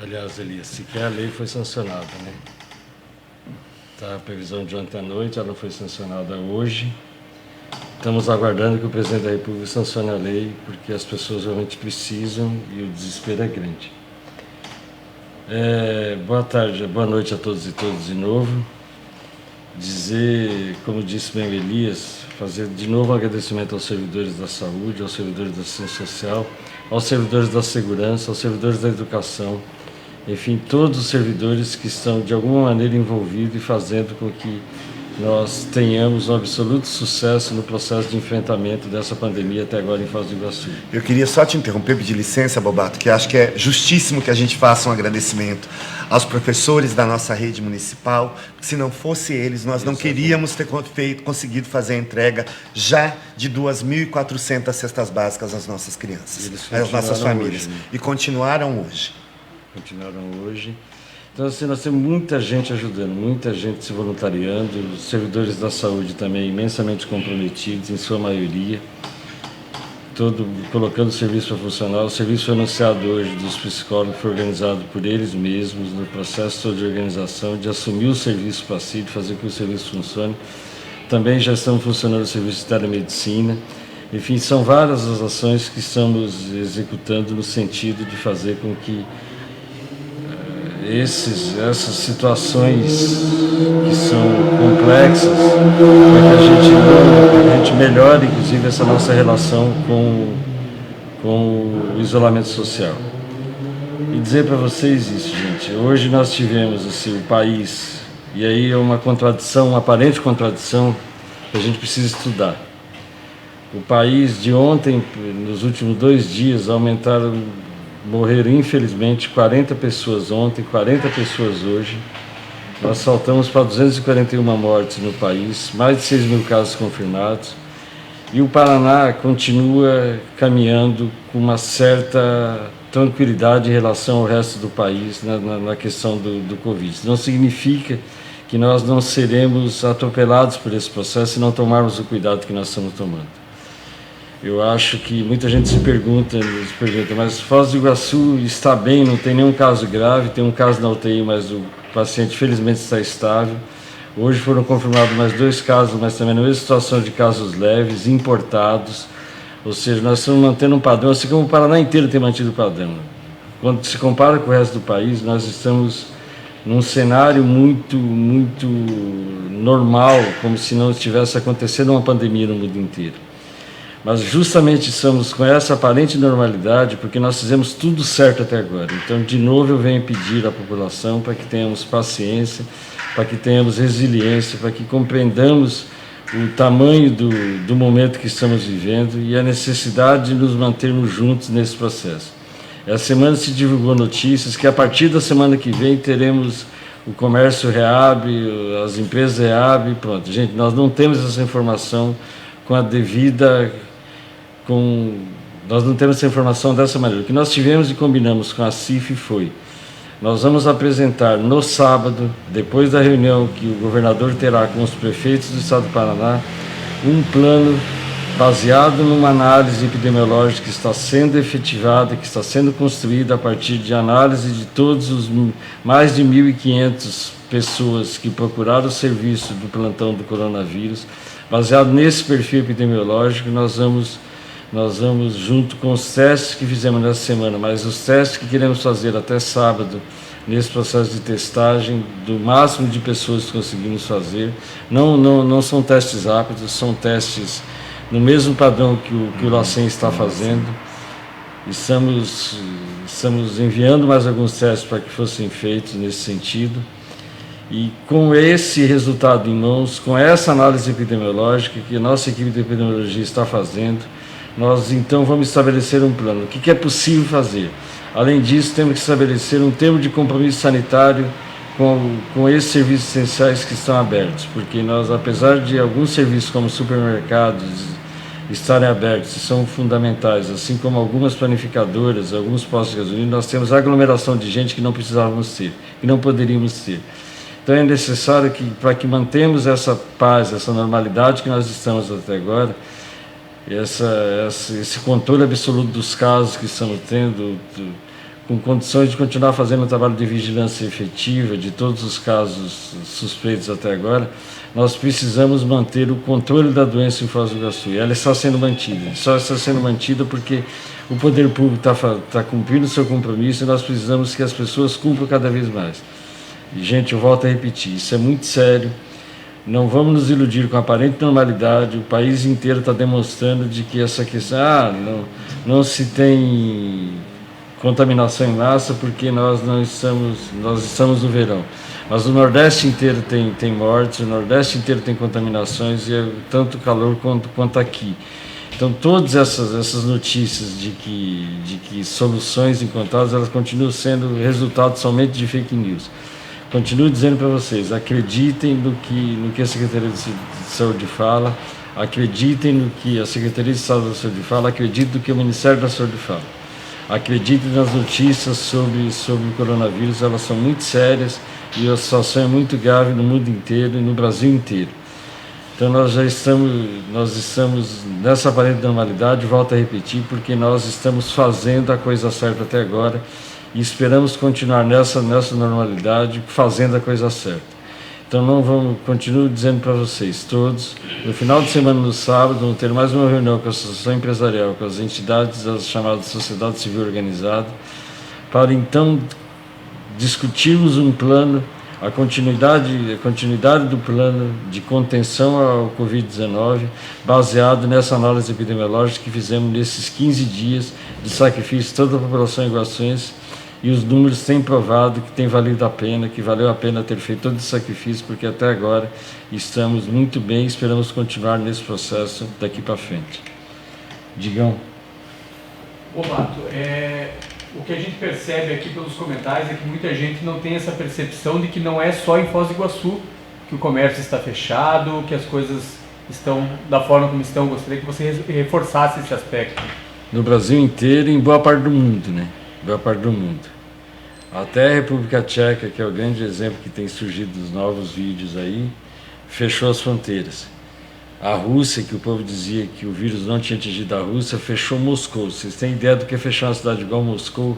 Aliás, Elias, sequer a lei foi sancionada, né? Tá a previsão de ontem à noite, ela foi sancionada hoje. Estamos aguardando que o Presidente da República sancione a lei, porque as pessoas realmente precisam e o desespero é grande. Boa tarde, boa noite a todos e todas de novo. Dizer, como disse bem o Elias, fazer de novo um agradecimento aos servidores da saúde, aos servidores da assistência social, aos servidores da segurança, aos servidores da educação, enfim, todos os servidores que estão de alguma maneira envolvidos e fazendo com que nós tenhamos um absoluto sucesso no processo de enfrentamento dessa pandemia até agora em Foz do Iguaçu. Eu queria só te interromper, pedir licença, Bobato, que acho que é justíssimo que a gente faça um agradecimento aos professores da nossa rede municipal. Se não fosse eles, nós não queríamos ter conseguido fazer a entrega já de 2.400 cestas básicas às nossas crianças, às nossas famílias. Hoje, né? E continuaram hoje. Continuaram hoje. Então, assim, nós temos muita gente ajudando, muita gente se voluntariando, os servidores da saúde também imensamente comprometidos, em sua maioria, colocando o serviço para funcionar. O serviço foi anunciado hoje dos psicólogos, foi organizado por eles mesmos, no processo de organização, de assumir o serviço para si, de fazer com que o serviço funcione. Também já estão funcionando o serviço de telemedicina. Enfim, são várias as ações que estamos executando no sentido de fazer com que essas situações que são complexas, para que a gente melhore, inclusive, essa nossa relação com o isolamento social. E dizer para vocês isso, gente, hoje nós tivemos assim, o país, e aí é uma contradição, uma aparente contradição, que a gente precisa estudar. O país de ontem, nos últimos 2 dias, morreram infelizmente 40 pessoas ontem, 40 pessoas hoje. Nós saltamos para 241 mortes no país, mais de 6 mil casos confirmados. E o Paraná continua caminhando com uma certa tranquilidade em relação ao resto do país na questão do Covid. Isso não significa que nós não seremos atropelados por esse processo se não tomarmos o cuidado que nós estamos tomando. Eu acho que muita gente se pergunta, mas Foz do Iguaçu está bem, não tem nenhum caso grave, tem um caso na UTI, mas o paciente felizmente está estável. Hoje foram confirmados mais 2 casos, mas também na mesma situação de casos leves, importados. Ou seja, nós estamos mantendo um padrão, assim como o Paraná inteiro tem mantido o padrão. Quando se compara com o resto do país, nós estamos num cenário muito normal, como se não estivesse acontecendo uma pandemia no mundo inteiro. Mas justamente estamos com essa aparente normalidade porque nós fizemos tudo certo até agora. Então, de novo, eu venho pedir à população para que tenhamos paciência, para que tenhamos resiliência, para que compreendamos o tamanho do momento que estamos vivendo e a necessidade de nos mantermos juntos nesse processo. Essa semana se divulgou notícias que a partir da semana que vem teremos o comércio reabre, as empresas reabrem, pronto. Gente, nós não temos essa informação com a devida... Nós não temos essa informação dessa maneira. O que nós tivemos e combinamos com a CIF foi: nós vamos apresentar no sábado, depois da reunião que o governador terá com os prefeitos do estado do Paraná, um plano baseado numa análise epidemiológica que está sendo efetivada, que está sendo construída a partir de análise de todos os mais de 1.500 pessoas que procuraram o serviço do plantão do coronavírus. Baseado nesse perfil epidemiológico, nós vamos, junto com os testes que fizemos nessa semana, mas os testes que queremos fazer até sábado, nesse processo de testagem, do máximo de pessoas que conseguimos fazer. Não são testes rápidos, são testes no mesmo padrão que o LACEN está fazendo. Estamos enviando mais alguns testes para que fossem feitos nesse sentido. E com esse resultado em mãos, com essa análise epidemiológica que a nossa equipe de epidemiologia está fazendo, nós então vamos estabelecer um plano. O que é possível fazer? Além disso, temos que estabelecer um termo de compromisso sanitário com esses serviços essenciais que estão abertos, porque nós, apesar de alguns serviços como supermercados estarem abertos e são fundamentais, assim como algumas planificadoras, alguns postos de gasolina, nós temos aglomeração de gente que não precisávamos ter, que não poderíamos ter. Então é necessário que, para que mantemos essa paz, essa normalidade que nós estamos até agora, esse controle absoluto dos casos que estamos tendo, com condições de continuar fazendo um trabalho de vigilância efetiva de todos os casos suspeitos até agora, nós precisamos manter o controle da doença em Foz do Iguaçu. E ela está sendo mantida. Só está sendo mantida porque o poder público está cumprindo o seu compromisso e nós precisamos que as pessoas cumpram cada vez mais. E, gente, eu volto a repetir, isso é muito sério. Não vamos nos iludir com a aparente normalidade. O país inteiro está demonstrando de que essa questão, não se tem contaminação em massa porque nós estamos no verão. Mas o Nordeste inteiro tem mortes, o Nordeste inteiro tem contaminações e é tanto calor quanto aqui. Então todas essas notícias de que soluções encontradas, elas continuam sendo resultado somente de fake news. Continuo dizendo para vocês, acreditem no que a Secretaria de Saúde fala, acreditem no que a Secretaria de Estado da Saúde fala, acreditem no que o Ministério da Saúde fala. Acreditem nas notícias sobre o coronavírus, elas são muito sérias e a situação é muito grave no mundo inteiro e no Brasil inteiro. Então nós estamos nessa aparente normalidade, volto a repetir, porque nós estamos fazendo a coisa certa até agora e esperamos continuar nessa normalidade, fazendo a coisa certa. Então continuo dizendo para vocês todos, no final de semana, no sábado, vamos ter mais uma reunião com a Associação Empresarial, com as entidades das chamadas Sociedade Civil Organizada, para então discutirmos um plano, a continuidade do plano de contenção ao Covid-19, baseado nessa análise epidemiológica que fizemos nesses 15 dias de sacrifício de toda a população iguaçuense, e os números têm provado que tem valido a pena, que valeu a pena ter feito todo esse sacrifício, porque até agora estamos muito bem e esperamos continuar nesse processo daqui para frente. Digam. Bato, o que a gente percebe aqui pelos comentários é que muita gente não tem essa percepção de que não é só em Foz do Iguaçu que o comércio está fechado, que as coisas estão da forma como estão. Gostaria que você reforçasse esse aspecto. No Brasil inteiro e em boa parte do mundo, né? Boa parte do mundo. Até a República Tcheca, que é o grande exemplo que tem surgido dos novos vídeos aí, fechou as fronteiras. A Rússia, que o povo dizia que o vírus não tinha atingido a Rússia, fechou Moscou. Vocês têm ideia do que é fechar uma cidade igual Moscou?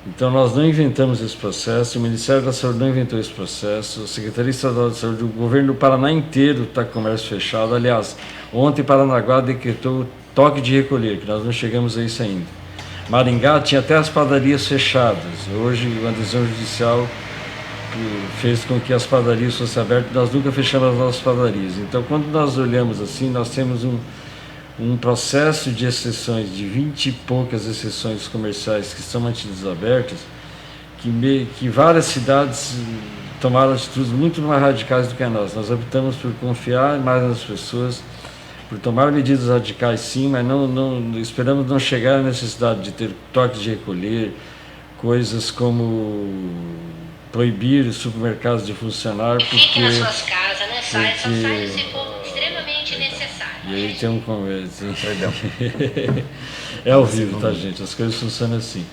Então nós não inventamos esse processo, o Ministério da Saúde não inventou esse processo, a Secretaria Estadual de Saúde, o governo do Paraná inteiro está com o comércio fechado. Aliás, ontem Paranaguá decretou toque de recolher, que nós não chegamos a isso ainda. Maringá tinha até as padarias fechadas. Hoje, uma decisão judicial fez com que as padarias fossem abertas. Nós nunca fechamos as nossas padarias. Então, quando nós olhamos assim, nós temos um processo de exceções, de 20 e poucas exceções comerciais que estão mantidas abertas, que várias cidades tomaram atitudes muito mais radicais do que a nossa. Nós optamos por confiar mais nas pessoas, por tomar medidas radicais sim, mas esperamos não chegar à necessidade de ter toques de recolher, coisas como proibir os supermercados de funcionar, porque... Fiquem nas suas casas, né? Só sai se for extremamente necessário. E aí tem um conversa. É ao vivo, tá, gente? As coisas funcionam assim.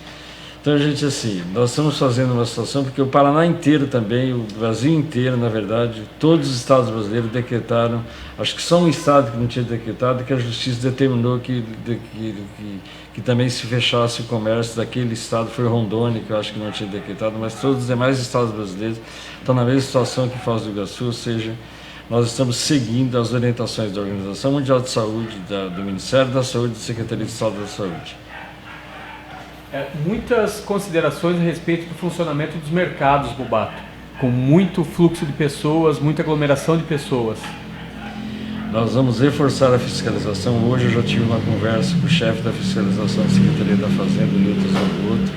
Então, gente, assim, nós estamos fazendo uma situação porque o Paraná inteiro também, o Brasil inteiro, na verdade, todos os estados brasileiros decretaram, acho que só um estado que não tinha decretado, que a justiça determinou que também se fechasse o comércio daquele estado, foi Rondônia, que eu acho que não tinha decretado, mas todos os demais estados brasileiros estão na mesma situação que Foz do Iguaçu, ou seja, nós estamos seguindo as orientações da Organização Mundial de Saúde, do Ministério da Saúde e da Secretaria de Estado da Saúde. Muitas considerações a respeito do funcionamento dos mercados, Bobato, com muito fluxo de pessoas, muita aglomeração de pessoas. Nós vamos reforçar a fiscalização. Hoje eu já tive uma conversa com o chefe da fiscalização da Secretaria da Fazenda, o Nilton Zanotto.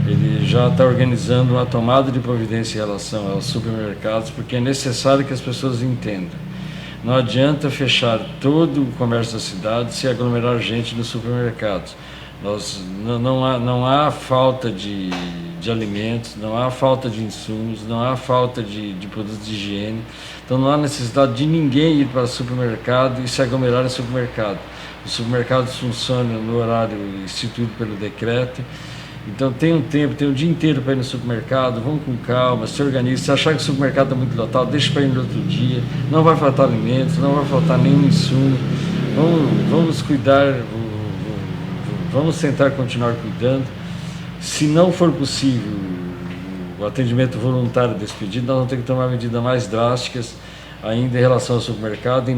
Ele já está organizando uma tomada de providência em relação aos supermercados, porque é necessário que as pessoas entendam. Não adianta fechar todo o comércio da cidade se aglomerar gente nos supermercados. Não há falta de alimentos, não há falta de insumos, não há falta de produtos de higiene. Então não há necessidade de ninguém ir para o supermercado e se aglomerar em supermercado. Os supermercados funcionam no horário instituído pelo decreto. Então tem um tempo, tem um dia inteiro para ir no supermercado, vamos com calma, se organize. Se achar que o supermercado está muito lotado, deixa para ir no outro dia. Não vai faltar alimentos, não vai faltar nenhum insumo. Vamos cuidar, vamos tentar continuar cuidando. Se não for possível o atendimento voluntário desse pedido, nós vamos ter que tomar medidas mais drásticas ainda em relação ao supermercado e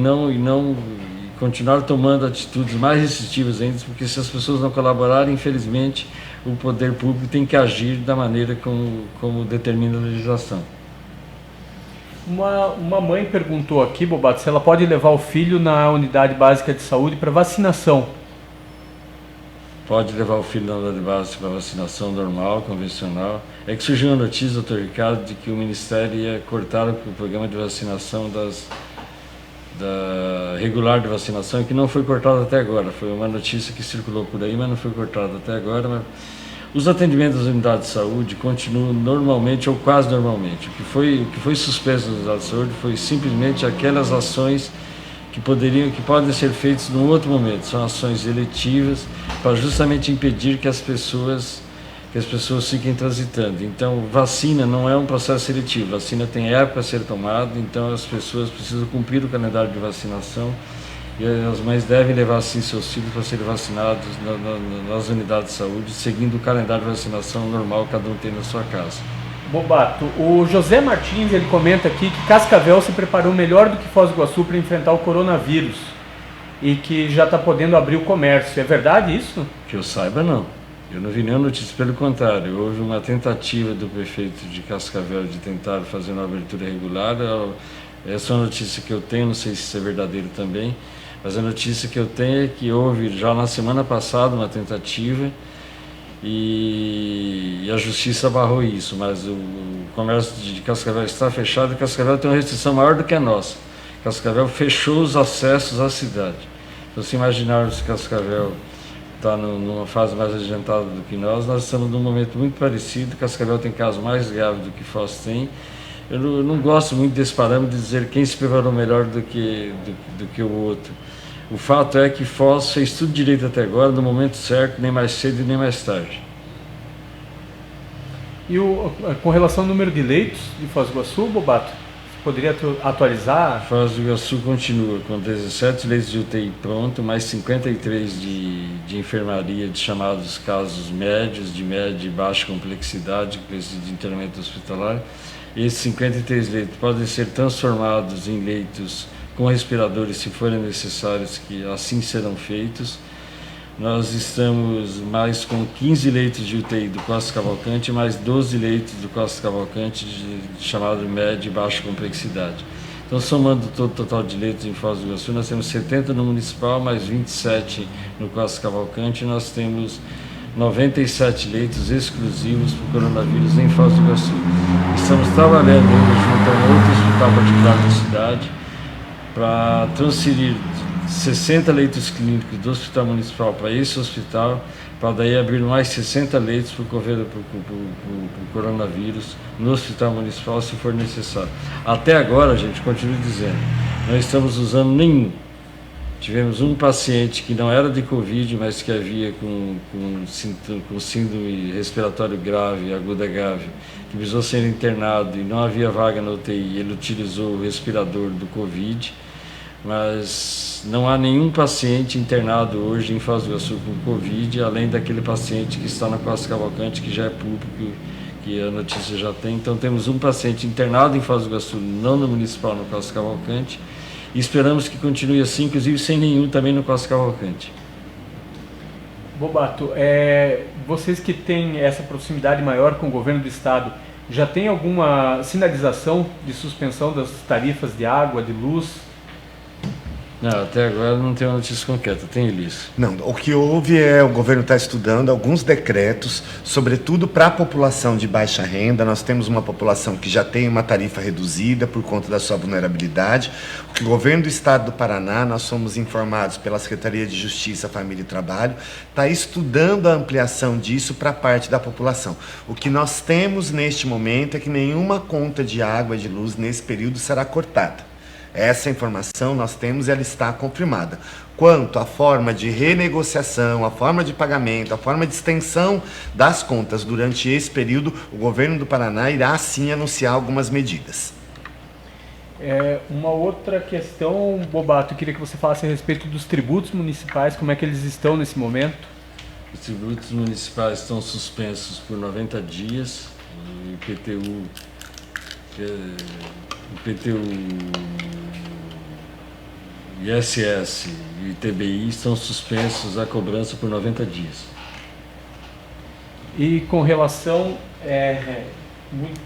continuar tomando atitudes mais restritivas ainda, porque se as pessoas não colaborarem, infelizmente, o poder público tem que agir da maneira como determina a legislação. Uma mãe perguntou aqui, Bobato, se ela pode levar o filho na unidade básica de saúde para vacinação. Pode levar o filho na unidade básica para vacinação normal, convencional. É que surgiu uma notícia, doutor Ricardo, de que o Ministério ia cortar o programa de vacinação da regular de vacinação, que não foi cortado até agora. Foi uma notícia que circulou por aí, mas não foi cortado até agora. Mas os atendimentos das unidades de saúde continuam normalmente ou quase normalmente. O que foi suspenso nas unidades de saúde foi simplesmente aquelas ações que podem ser feitas num outro momento. São ações eletivas para justamente impedir que as pessoas fiquem transitando. Então, vacina não é um processo seletivo. Vacina tem época a ser tomada, então as pessoas precisam cumprir o calendário de vacinação e as mães devem levar sim seus filhos para serem vacinados nas unidades de saúde, seguindo o calendário de vacinação normal que cada um tem na sua casa. Bobato, o José Martins ele comenta aqui que Cascavel se preparou melhor do que Foz do Iguaçu para enfrentar o coronavírus e que já está podendo abrir o comércio. É verdade isso? Que eu saiba, não. Eu não vi nenhuma notícia, pelo contrário. Houve uma tentativa do prefeito de Cascavel de tentar fazer uma abertura regular. Essa é uma notícia que eu tenho, não sei se isso é verdadeiro também, mas a notícia que eu tenho é que houve já na semana passada uma tentativa e a justiça barrou isso, mas o comércio de Cascavel está fechado e Cascavel tem uma restrição maior do que a nossa. Cascavel fechou os acessos à cidade. Então, se imaginarmos que Cascavel está numa fase mais adiantada do que nós estamos num momento muito parecido. Cascavel tem casos mais graves do que Foz tem. Eu não gosto muito desse parâmetro de dizer quem se preparou melhor do que o outro. O fato é que Foz fez tudo direito até agora, no momento certo, nem mais cedo e nem mais tarde. E com relação ao número de leitos de Foz do Iguaçu, Bobato, você poderia atualizar? Foz do Iguaçu continua com 17 leitos de UTI pronto, mais 53 de enfermaria de chamados casos médios, de média e baixa complexidade, que precisam de internamento hospitalar. Esses 53 leitos podem ser transformados em leitos com respiradores, se forem necessários, que assim serão feitos. Nós estamos mais com 15 leitos de UTI do Costa Cavalcante, mais 12 leitos do Costa Cavalcante de chamado média e baixa complexidade. Então, somando todo o total de leitos em Foz do Iguaçu, nós temos 70 no municipal, mais 27 no Costa Cavalcante, e nós temos 97 leitos exclusivos para o coronavírus em Foz do Iguaçu. Estamos trabalhando ainda junto a um outro hospital particular da cidade para transferir 60 leitos clínicos do Hospital Municipal para esse hospital, para daí abrir mais 60 leitos para o coronavírus no Hospital Municipal, se for necessário. Até agora, gente, continuo dizendo, não estamos usando nenhum. Tivemos um paciente que não era de Covid, mas que havia com síndrome respiratório grave, aguda grave, que precisou ser internado e não havia vaga na UTI. Ele utilizou o respirador do Covid, mas não há nenhum paciente internado hoje em Foz do Iguaçu com Covid, além daquele paciente que está na Costa Cavalcante, que já é público, que a notícia já tem. Então temos um paciente internado em Foz do Iguaçu, não no municipal, no Costa Cavalcante, e esperamos que continue assim, inclusive sem nenhum também no Costa Cavalcante. Bobato, vocês que têm essa proximidade maior com o governo do estado, já tem alguma sinalização de suspensão das tarifas de água, de luz? Não, até agora não tem uma notícia concreta, tem, Elis? Não, o que houve é o governo está estudando alguns decretos, sobretudo para a população de baixa renda. Nós temos uma população que já tem uma tarifa reduzida por conta da sua vulnerabilidade. O que o governo do estado do Paraná, nós somos informados pela Secretaria de Justiça, Família e Trabalho, está estudando a ampliação disso para parte da população. O que nós temos neste momento é que nenhuma conta de água e de luz nesse período será cortada. Essa informação nós temos e ela está confirmada. Quanto à forma de renegociação, a forma de pagamento, a forma de extensão das contas durante esse período, o governo do Paraná irá sim anunciar algumas medidas. Uma outra questão, Bobato, eu queria que você falasse a respeito dos tributos municipais, como é que eles estão nesse momento? Os tributos municipais estão suspensos por 90 dias, o IPTU, ISS e ITBI estão suspensos a cobrança por 90 dias. E com relação,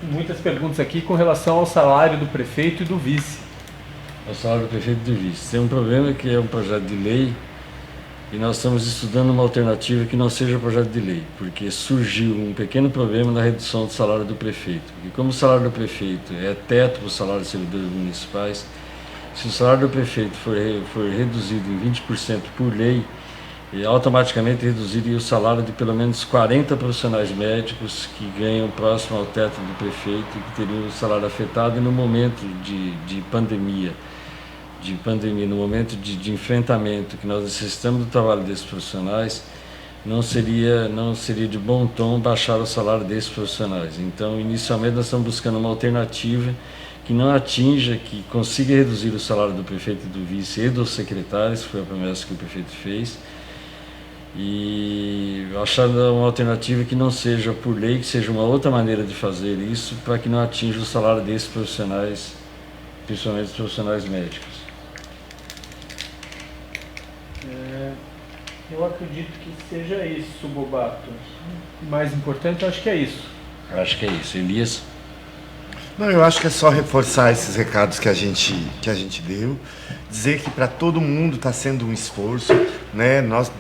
muitas perguntas aqui com relação ao salário do prefeito e do vice. O salário do prefeito e do vice. Tem um problema que é um projeto de lei e nós estamos estudando uma alternativa que não seja projeto de lei, porque surgiu um pequeno problema na redução do salário do prefeito. Porque como o salário do prefeito é teto para o salário dos servidores municipais, se o salário do prefeito for reduzido em 20% por lei, automaticamente reduziria o salário de pelo menos 40 profissionais médicos que ganham próximo ao teto do prefeito e que teriam o salário afetado. E no momento de pandemia, no momento de enfrentamento que nós necessitamos do trabalho desses profissionais, não seria de bom tom baixar o salário desses profissionais. Então, inicialmente, nós estamos buscando uma alternativa que não atinja, que consiga reduzir o salário do prefeito e do vice e dos secretários, que foi a promessa que o prefeito fez, e achar uma alternativa que não seja por lei, que seja uma outra maneira de fazer isso, para que não atinja o salário desses profissionais, principalmente os profissionais médicos. Eu acredito que seja isso, Bobato. O mais importante, eu acho que é isso. Acho que é isso. Elias? Não, eu acho que é só reforçar esses recados que a gente deu, dizer que para todo mundo está sendo um esforço, né? Nós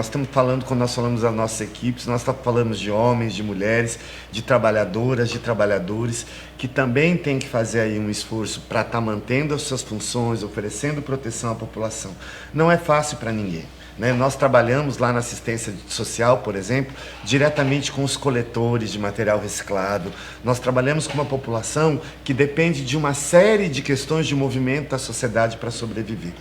estamos falando, quando nós falamos das nossas equipes, nós falamos de homens, de mulheres, de trabalhadoras, de trabalhadores, que também tem que fazer aí um esforço para estar mantendo as suas funções, oferecendo proteção à população. Não é fácil para ninguém. Nós trabalhamos lá na assistência social, por exemplo, diretamente com os coletores de material reciclado. Nós trabalhamos com uma população que depende de uma série de questões de movimento da sociedade para sobreviver.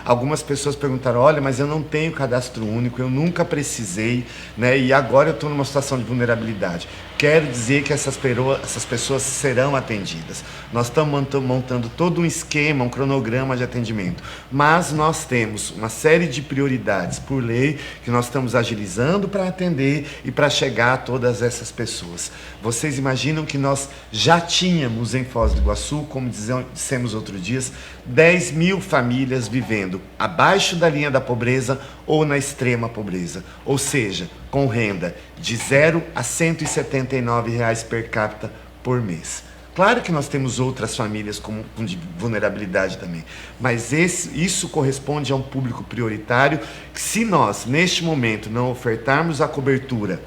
Algumas pessoas perguntaram, olha, mas eu não tenho cadastro único, eu nunca precisei, e agora eu estou numa situação de vulnerabilidade. Quero dizer que essas pessoas serão atendidas. Nós estamos montando todo um esquema, um cronograma de atendimento. Mas nós temos uma série de prioridades por lei que nós estamos agilizando para atender e para chegar a todas essas pessoas. Vocês imaginam que nós já tínhamos em Foz do Iguaçu, como dissemos outro dia, 10 mil famílias vivendo abaixo da linha da pobreza ou na extrema pobreza, ou seja, com renda de 0 a R$ 179 per capita por mês. Claro que nós temos outras famílias com vulnerabilidade também, mas isso corresponde a um público prioritário que, se nós, neste momento, não ofertarmos a cobertura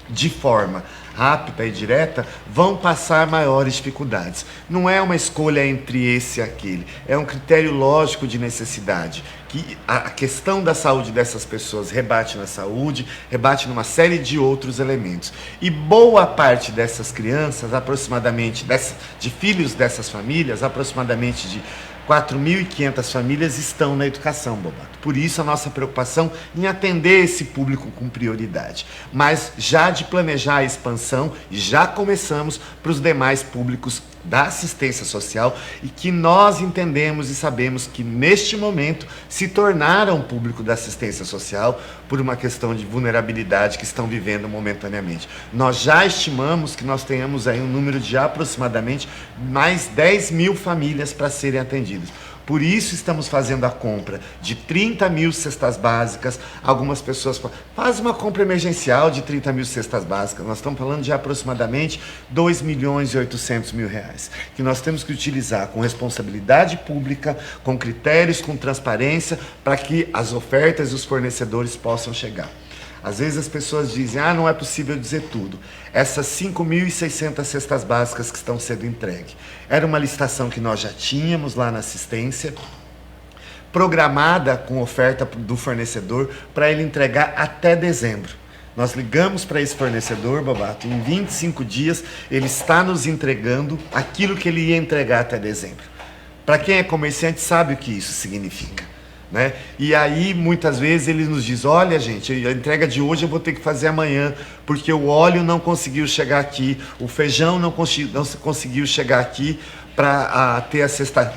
de forma rápida e direta, vão passar maiores dificuldades. Não é uma escolha entre esse e aquele, é um critério lógico de necessidade, que a questão da saúde dessas pessoas rebate na saúde, rebate numa série de outros elementos. E boa parte dessas crianças, aproximadamente, de filhos dessas famílias, aproximadamente de 4.500 famílias estão na educação, Bobato. Por isso a nossa preocupação em atender esse público com prioridade. Mas já de planejar a expansão, e já começamos para os demais públicos da assistência social e que nós entendemos e sabemos que neste momento se tornaram público da assistência social por uma questão de vulnerabilidade que estão vivendo momentaneamente. Nós já estimamos que nós tenhamos aí um número de aproximadamente mais 10 mil famílias para serem atendidas. Por isso estamos fazendo a compra de 30 mil cestas básicas. Algumas pessoas falam, faz uma compra emergencial de 30 mil cestas básicas. Nós estamos falando de aproximadamente 2.800.000 reais, que nós temos que utilizar com responsabilidade pública, com critérios, com transparência, para que as ofertas e os fornecedores possam chegar. Às vezes as pessoas dizem, não é possível dizer tudo. Essas 5.600 cestas básicas que estão sendo entregues. Era uma licitação que nós já tínhamos lá na assistência, programada com oferta do fornecedor para ele entregar até dezembro. Nós ligamos para esse fornecedor, Bobato, em 25 dias ele está nos entregando aquilo que ele ia entregar até dezembro. Para quem é comerciante sabe o que isso significa. E aí muitas vezes ele nos diz, olha gente, a entrega de hoje eu vou ter que fazer amanhã, porque o óleo não conseguiu chegar aqui, o feijão não conseguiu chegar aqui para ter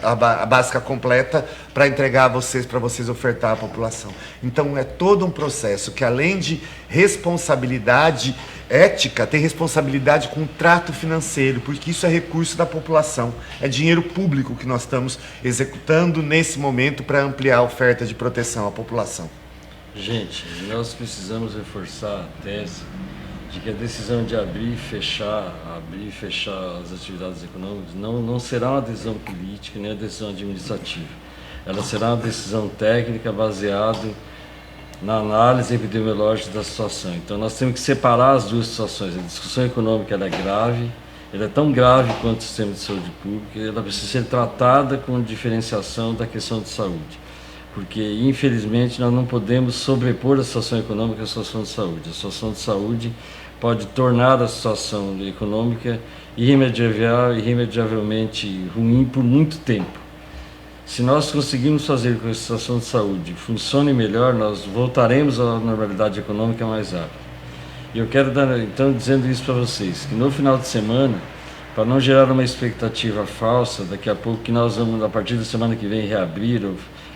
a básica completa para entregar a vocês, para vocês ofertar à população. Então é todo um processo que, além de responsabilidade ética, tem responsabilidade com o trato financeiro, porque isso é recurso da população, é dinheiro público que nós estamos executando nesse momento para ampliar a oferta de proteção à população. Gente, nós precisamos reforçar a tese de que a decisão de abrir e fechar as atividades econômicas não será uma decisão política nem uma decisão administrativa. Ela será uma decisão técnica baseada na análise epidemiológica da situação. Então nós temos que separar as duas situações. A discussão econômica ela é grave, ela é tão grave quanto o sistema de saúde pública, e ela precisa ser tratada com diferenciação da questão de saúde. Porque, infelizmente, nós não podemos sobrepor a situação econômica à situação de saúde. A situação de saúde pode tornar a situação econômica irremediavelmente ruim por muito tempo. Se nós conseguirmos fazer com que a situação de saúde funcione melhor, nós voltaremos à normalidade econômica mais rápido. E eu quero dar, então, dizendo isso para vocês, que no final de semana, para não gerar uma expectativa falsa, daqui a pouco que nós vamos, a partir da semana que vem, reabrir,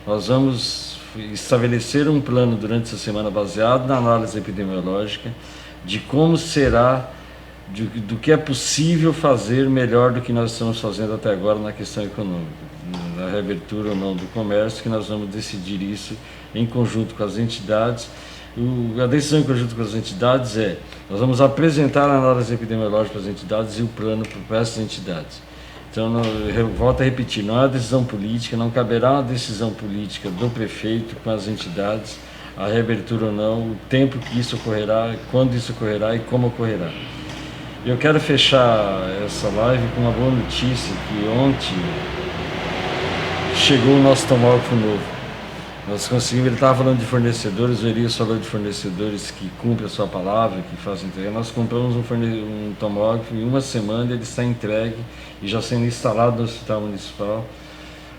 nós vamos estabelecer um plano durante essa semana baseado na análise epidemiológica de como será, do que é possível fazer melhor do que nós estamos fazendo até agora na questão econômica, na reabertura ou não do comércio, que nós vamos decidir isso em conjunto com as entidades. A decisão em conjunto com as entidades nós vamos apresentar a análise epidemiológica para as entidades e o plano para essas entidades. Então, eu volto a repetir, não é uma decisão política, não caberá uma decisão política do prefeito com as entidades, a reabertura ou não, o tempo que isso ocorrerá, quando isso ocorrerá e como ocorrerá. Eu quero fechar essa live com uma boa notícia, que ontem chegou o nosso tomógrafo novo. Nós conseguimos, ele estava falando de fornecedores, o Elias falou de fornecedores que cumprem a sua palavra, que fazem entrega. Nós compramos um tomógrafo e em uma semana ele está entregue e já sendo instalado no Hospital Municipal.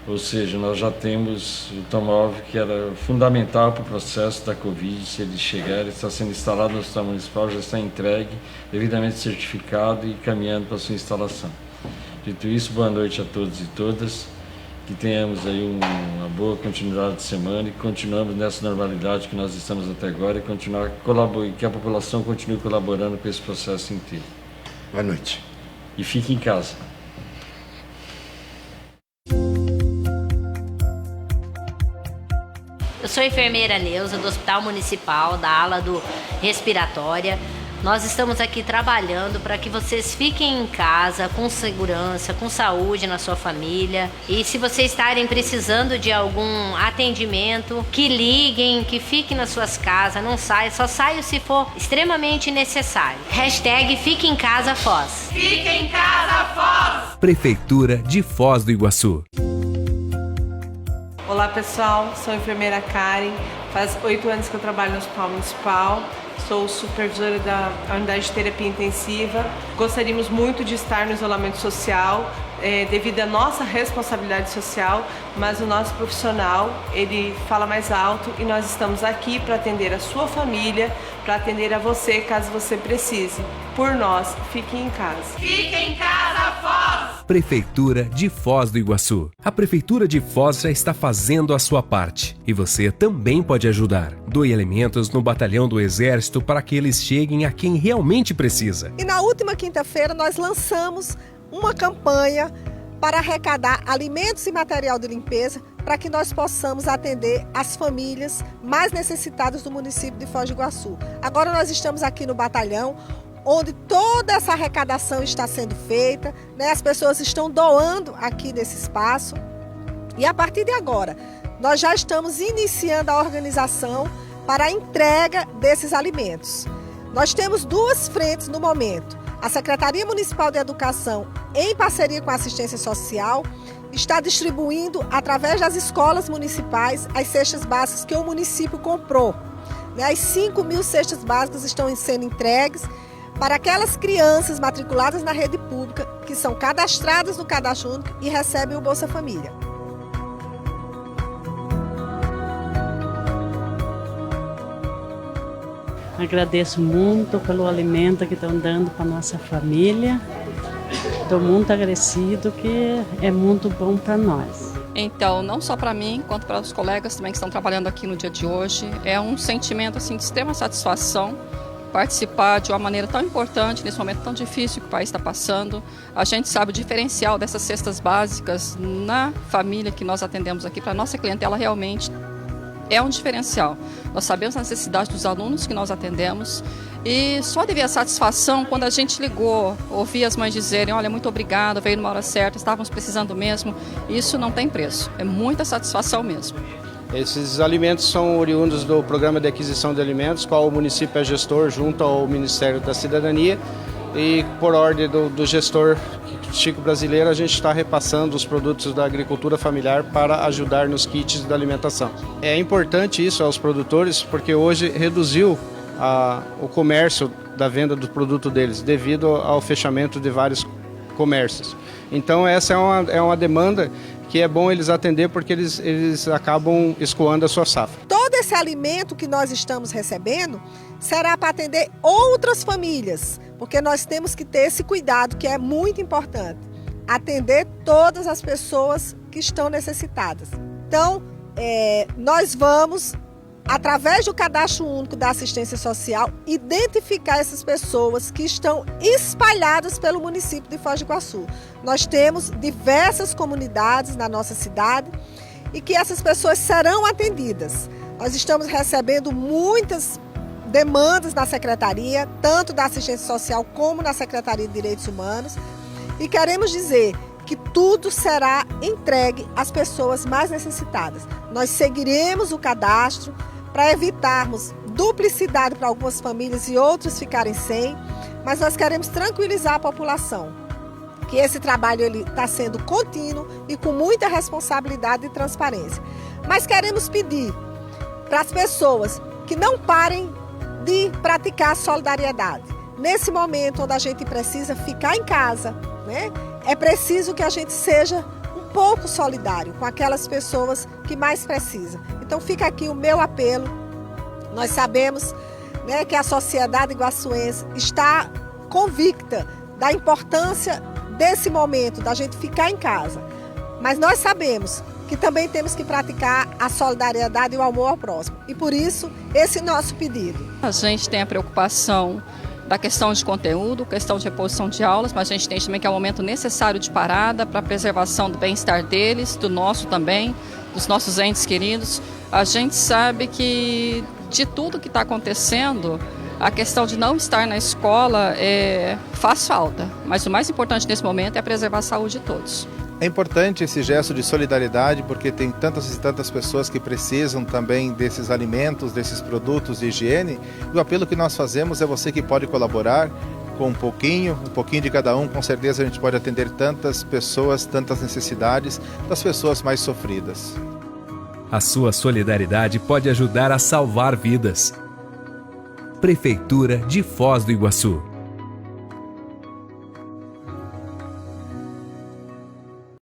Ou seja, nós já temos o tomógrafo que era fundamental para o processo da Covid. Se ele chegar, ele está sendo instalado no Hospital Municipal, já está entregue, devidamente certificado e caminhando para a sua instalação. Dito isso, boa noite a todos e todas. Que tenhamos aí uma boa continuidade de semana e continuamos nessa normalidade que nós estamos até agora e que a população continue colaborando com esse processo inteiro. Boa noite. E fique em casa. Eu sou a enfermeira Neuza do Hospital Municipal, da ala do Respiratória. Nós estamos aqui trabalhando para que vocês fiquem em casa com segurança, com saúde na sua família. E se vocês estarem precisando de algum atendimento, que liguem, que fiquem nas suas casas, não saiam, só saiam se for extremamente necessário. #Fique em Casa Foz. Fique em casa, Foz! Prefeitura de Foz do Iguaçu. Olá pessoal, sou a enfermeira Karen, faz 8 anos que eu trabalho no Hospital Municipal, sou supervisora da unidade de terapia intensiva. Gostaríamos muito de estar no isolamento social, devido à nossa responsabilidade social, mas o nosso profissional, ele fala mais alto e nós estamos aqui para atender a sua família, para atender a você caso você precise. Por nós, fiquem em casa. Fique em casa, Foz! Prefeitura de Foz do Iguaçu. A Prefeitura de Foz já está fazendo a sua parte e você também pode ajudar. Doe alimentos no Batalhão do Exército para que eles cheguem a quem realmente precisa. E na última quinta-feira nós lançamos uma campanha para arrecadar alimentos e material de limpeza para que nós possamos atender as famílias mais necessitadas do município de Foz do Iguaçu. Agora nós estamos aqui no batalhão, onde toda essa arrecadação está sendo feita, né? As pessoas estão doando aqui nesse espaço. E a partir de agora, nós já estamos iniciando a organização para a entrega desses alimentos. Nós temos 2 frentes no momento. A Secretaria Municipal de Educação, em parceria com a Assistência Social, está distribuindo, através das escolas municipais, as cestas básicas que o município comprou. As 5.000 cestas básicas estão sendo entregues para aquelas crianças matriculadas na rede pública, que são cadastradas no Cadastro Único e recebem o Bolsa Família. Agradeço muito pelo alimento que estão dando para a nossa família. Estou muito agradecido, que é muito bom para nós. Então, não só para mim, quanto para os colegas também que estão trabalhando aqui no dia de hoje, é um sentimento assim, de extrema satisfação participar de uma maneira tão importante, nesse momento tão difícil que o país está passando. A gente sabe o diferencial dessas cestas básicas na família que nós atendemos aqui, para a nossa clientela realmente é um diferencial. Nós sabemos a necessidade dos alunos que nós atendemos e só de ver a satisfação quando a gente ligou, ouvir as mães dizerem, olha, muito obrigada, veio numa hora certa, estávamos precisando mesmo, isso não tem preço, é muita satisfação mesmo. Esses alimentos são oriundos do Programa de Aquisição de Alimentos, qual o município é gestor junto ao Ministério da Cidadania, e por ordem do gestor Chico Brasileiro, a gente está repassando os produtos da agricultura familiar para ajudar nos kits da alimentação. É importante isso aos produtores, porque hoje reduziu o comércio da venda do produto deles, devido ao fechamento de vários comércios. Então essa é uma demanda que é bom eles atender, porque eles acabam escoando a sua safra. Todo esse alimento que nós estamos recebendo será para atender outras famílias, porque nós temos que ter esse cuidado que é muito importante, atender todas as pessoas que estão necessitadas. Então, nós vamos, através do Cadastro Único da Assistência Social, identificar essas pessoas que estão espalhadas pelo município de Foz do Iguaçu. Nós temos diversas comunidades na nossa cidade e que essas pessoas serão atendidas. Nós estamos recebendo muitas demandas na Secretaria, tanto da Assistência Social como na Secretaria de Direitos Humanos, e queremos dizer que tudo será entregue às pessoas mais necessitadas. Nós seguiremos o cadastro para evitarmos duplicidade para algumas famílias e outros ficarem sem, mas nós queremos tranquilizar a população, que esse trabalho está sendo contínuo e com muita responsabilidade e transparência. Mas queremos pedir para as pessoas que não parem de praticar a solidariedade. Nesse momento onde a gente precisa ficar em casa, né? É preciso que a gente seja um pouco solidário com aquelas pessoas que mais precisam. Então fica aqui o meu apelo. Nós sabemos, né, que a sociedade iguaçuense está convicta da importância desse momento, da gente ficar em casa. Mas nós sabemos que também temos que praticar a solidariedade e o amor ao próximo. E por isso, esse nosso pedido. A gente tem a preocupação da questão de conteúdo, questão de reposição de aulas, mas a gente tem também que é um momento necessário de parada para a preservação do bem-estar deles, do nosso também, dos nossos entes queridos. A gente sabe que de tudo que está acontecendo, a questão de não estar na escola faz falta, mas o mais importante nesse momento é preservar a saúde de todos. É importante esse gesto de solidariedade porque tem tantas e tantas pessoas que precisam também desses alimentos, desses produtos de higiene. E o apelo que nós fazemos é você que pode colaborar com um pouquinho de cada um. Com certeza a gente pode atender tantas pessoas, tantas necessidades das pessoas mais sofridas. A sua solidariedade pode ajudar a salvar vidas. Prefeitura de Foz do Iguaçu.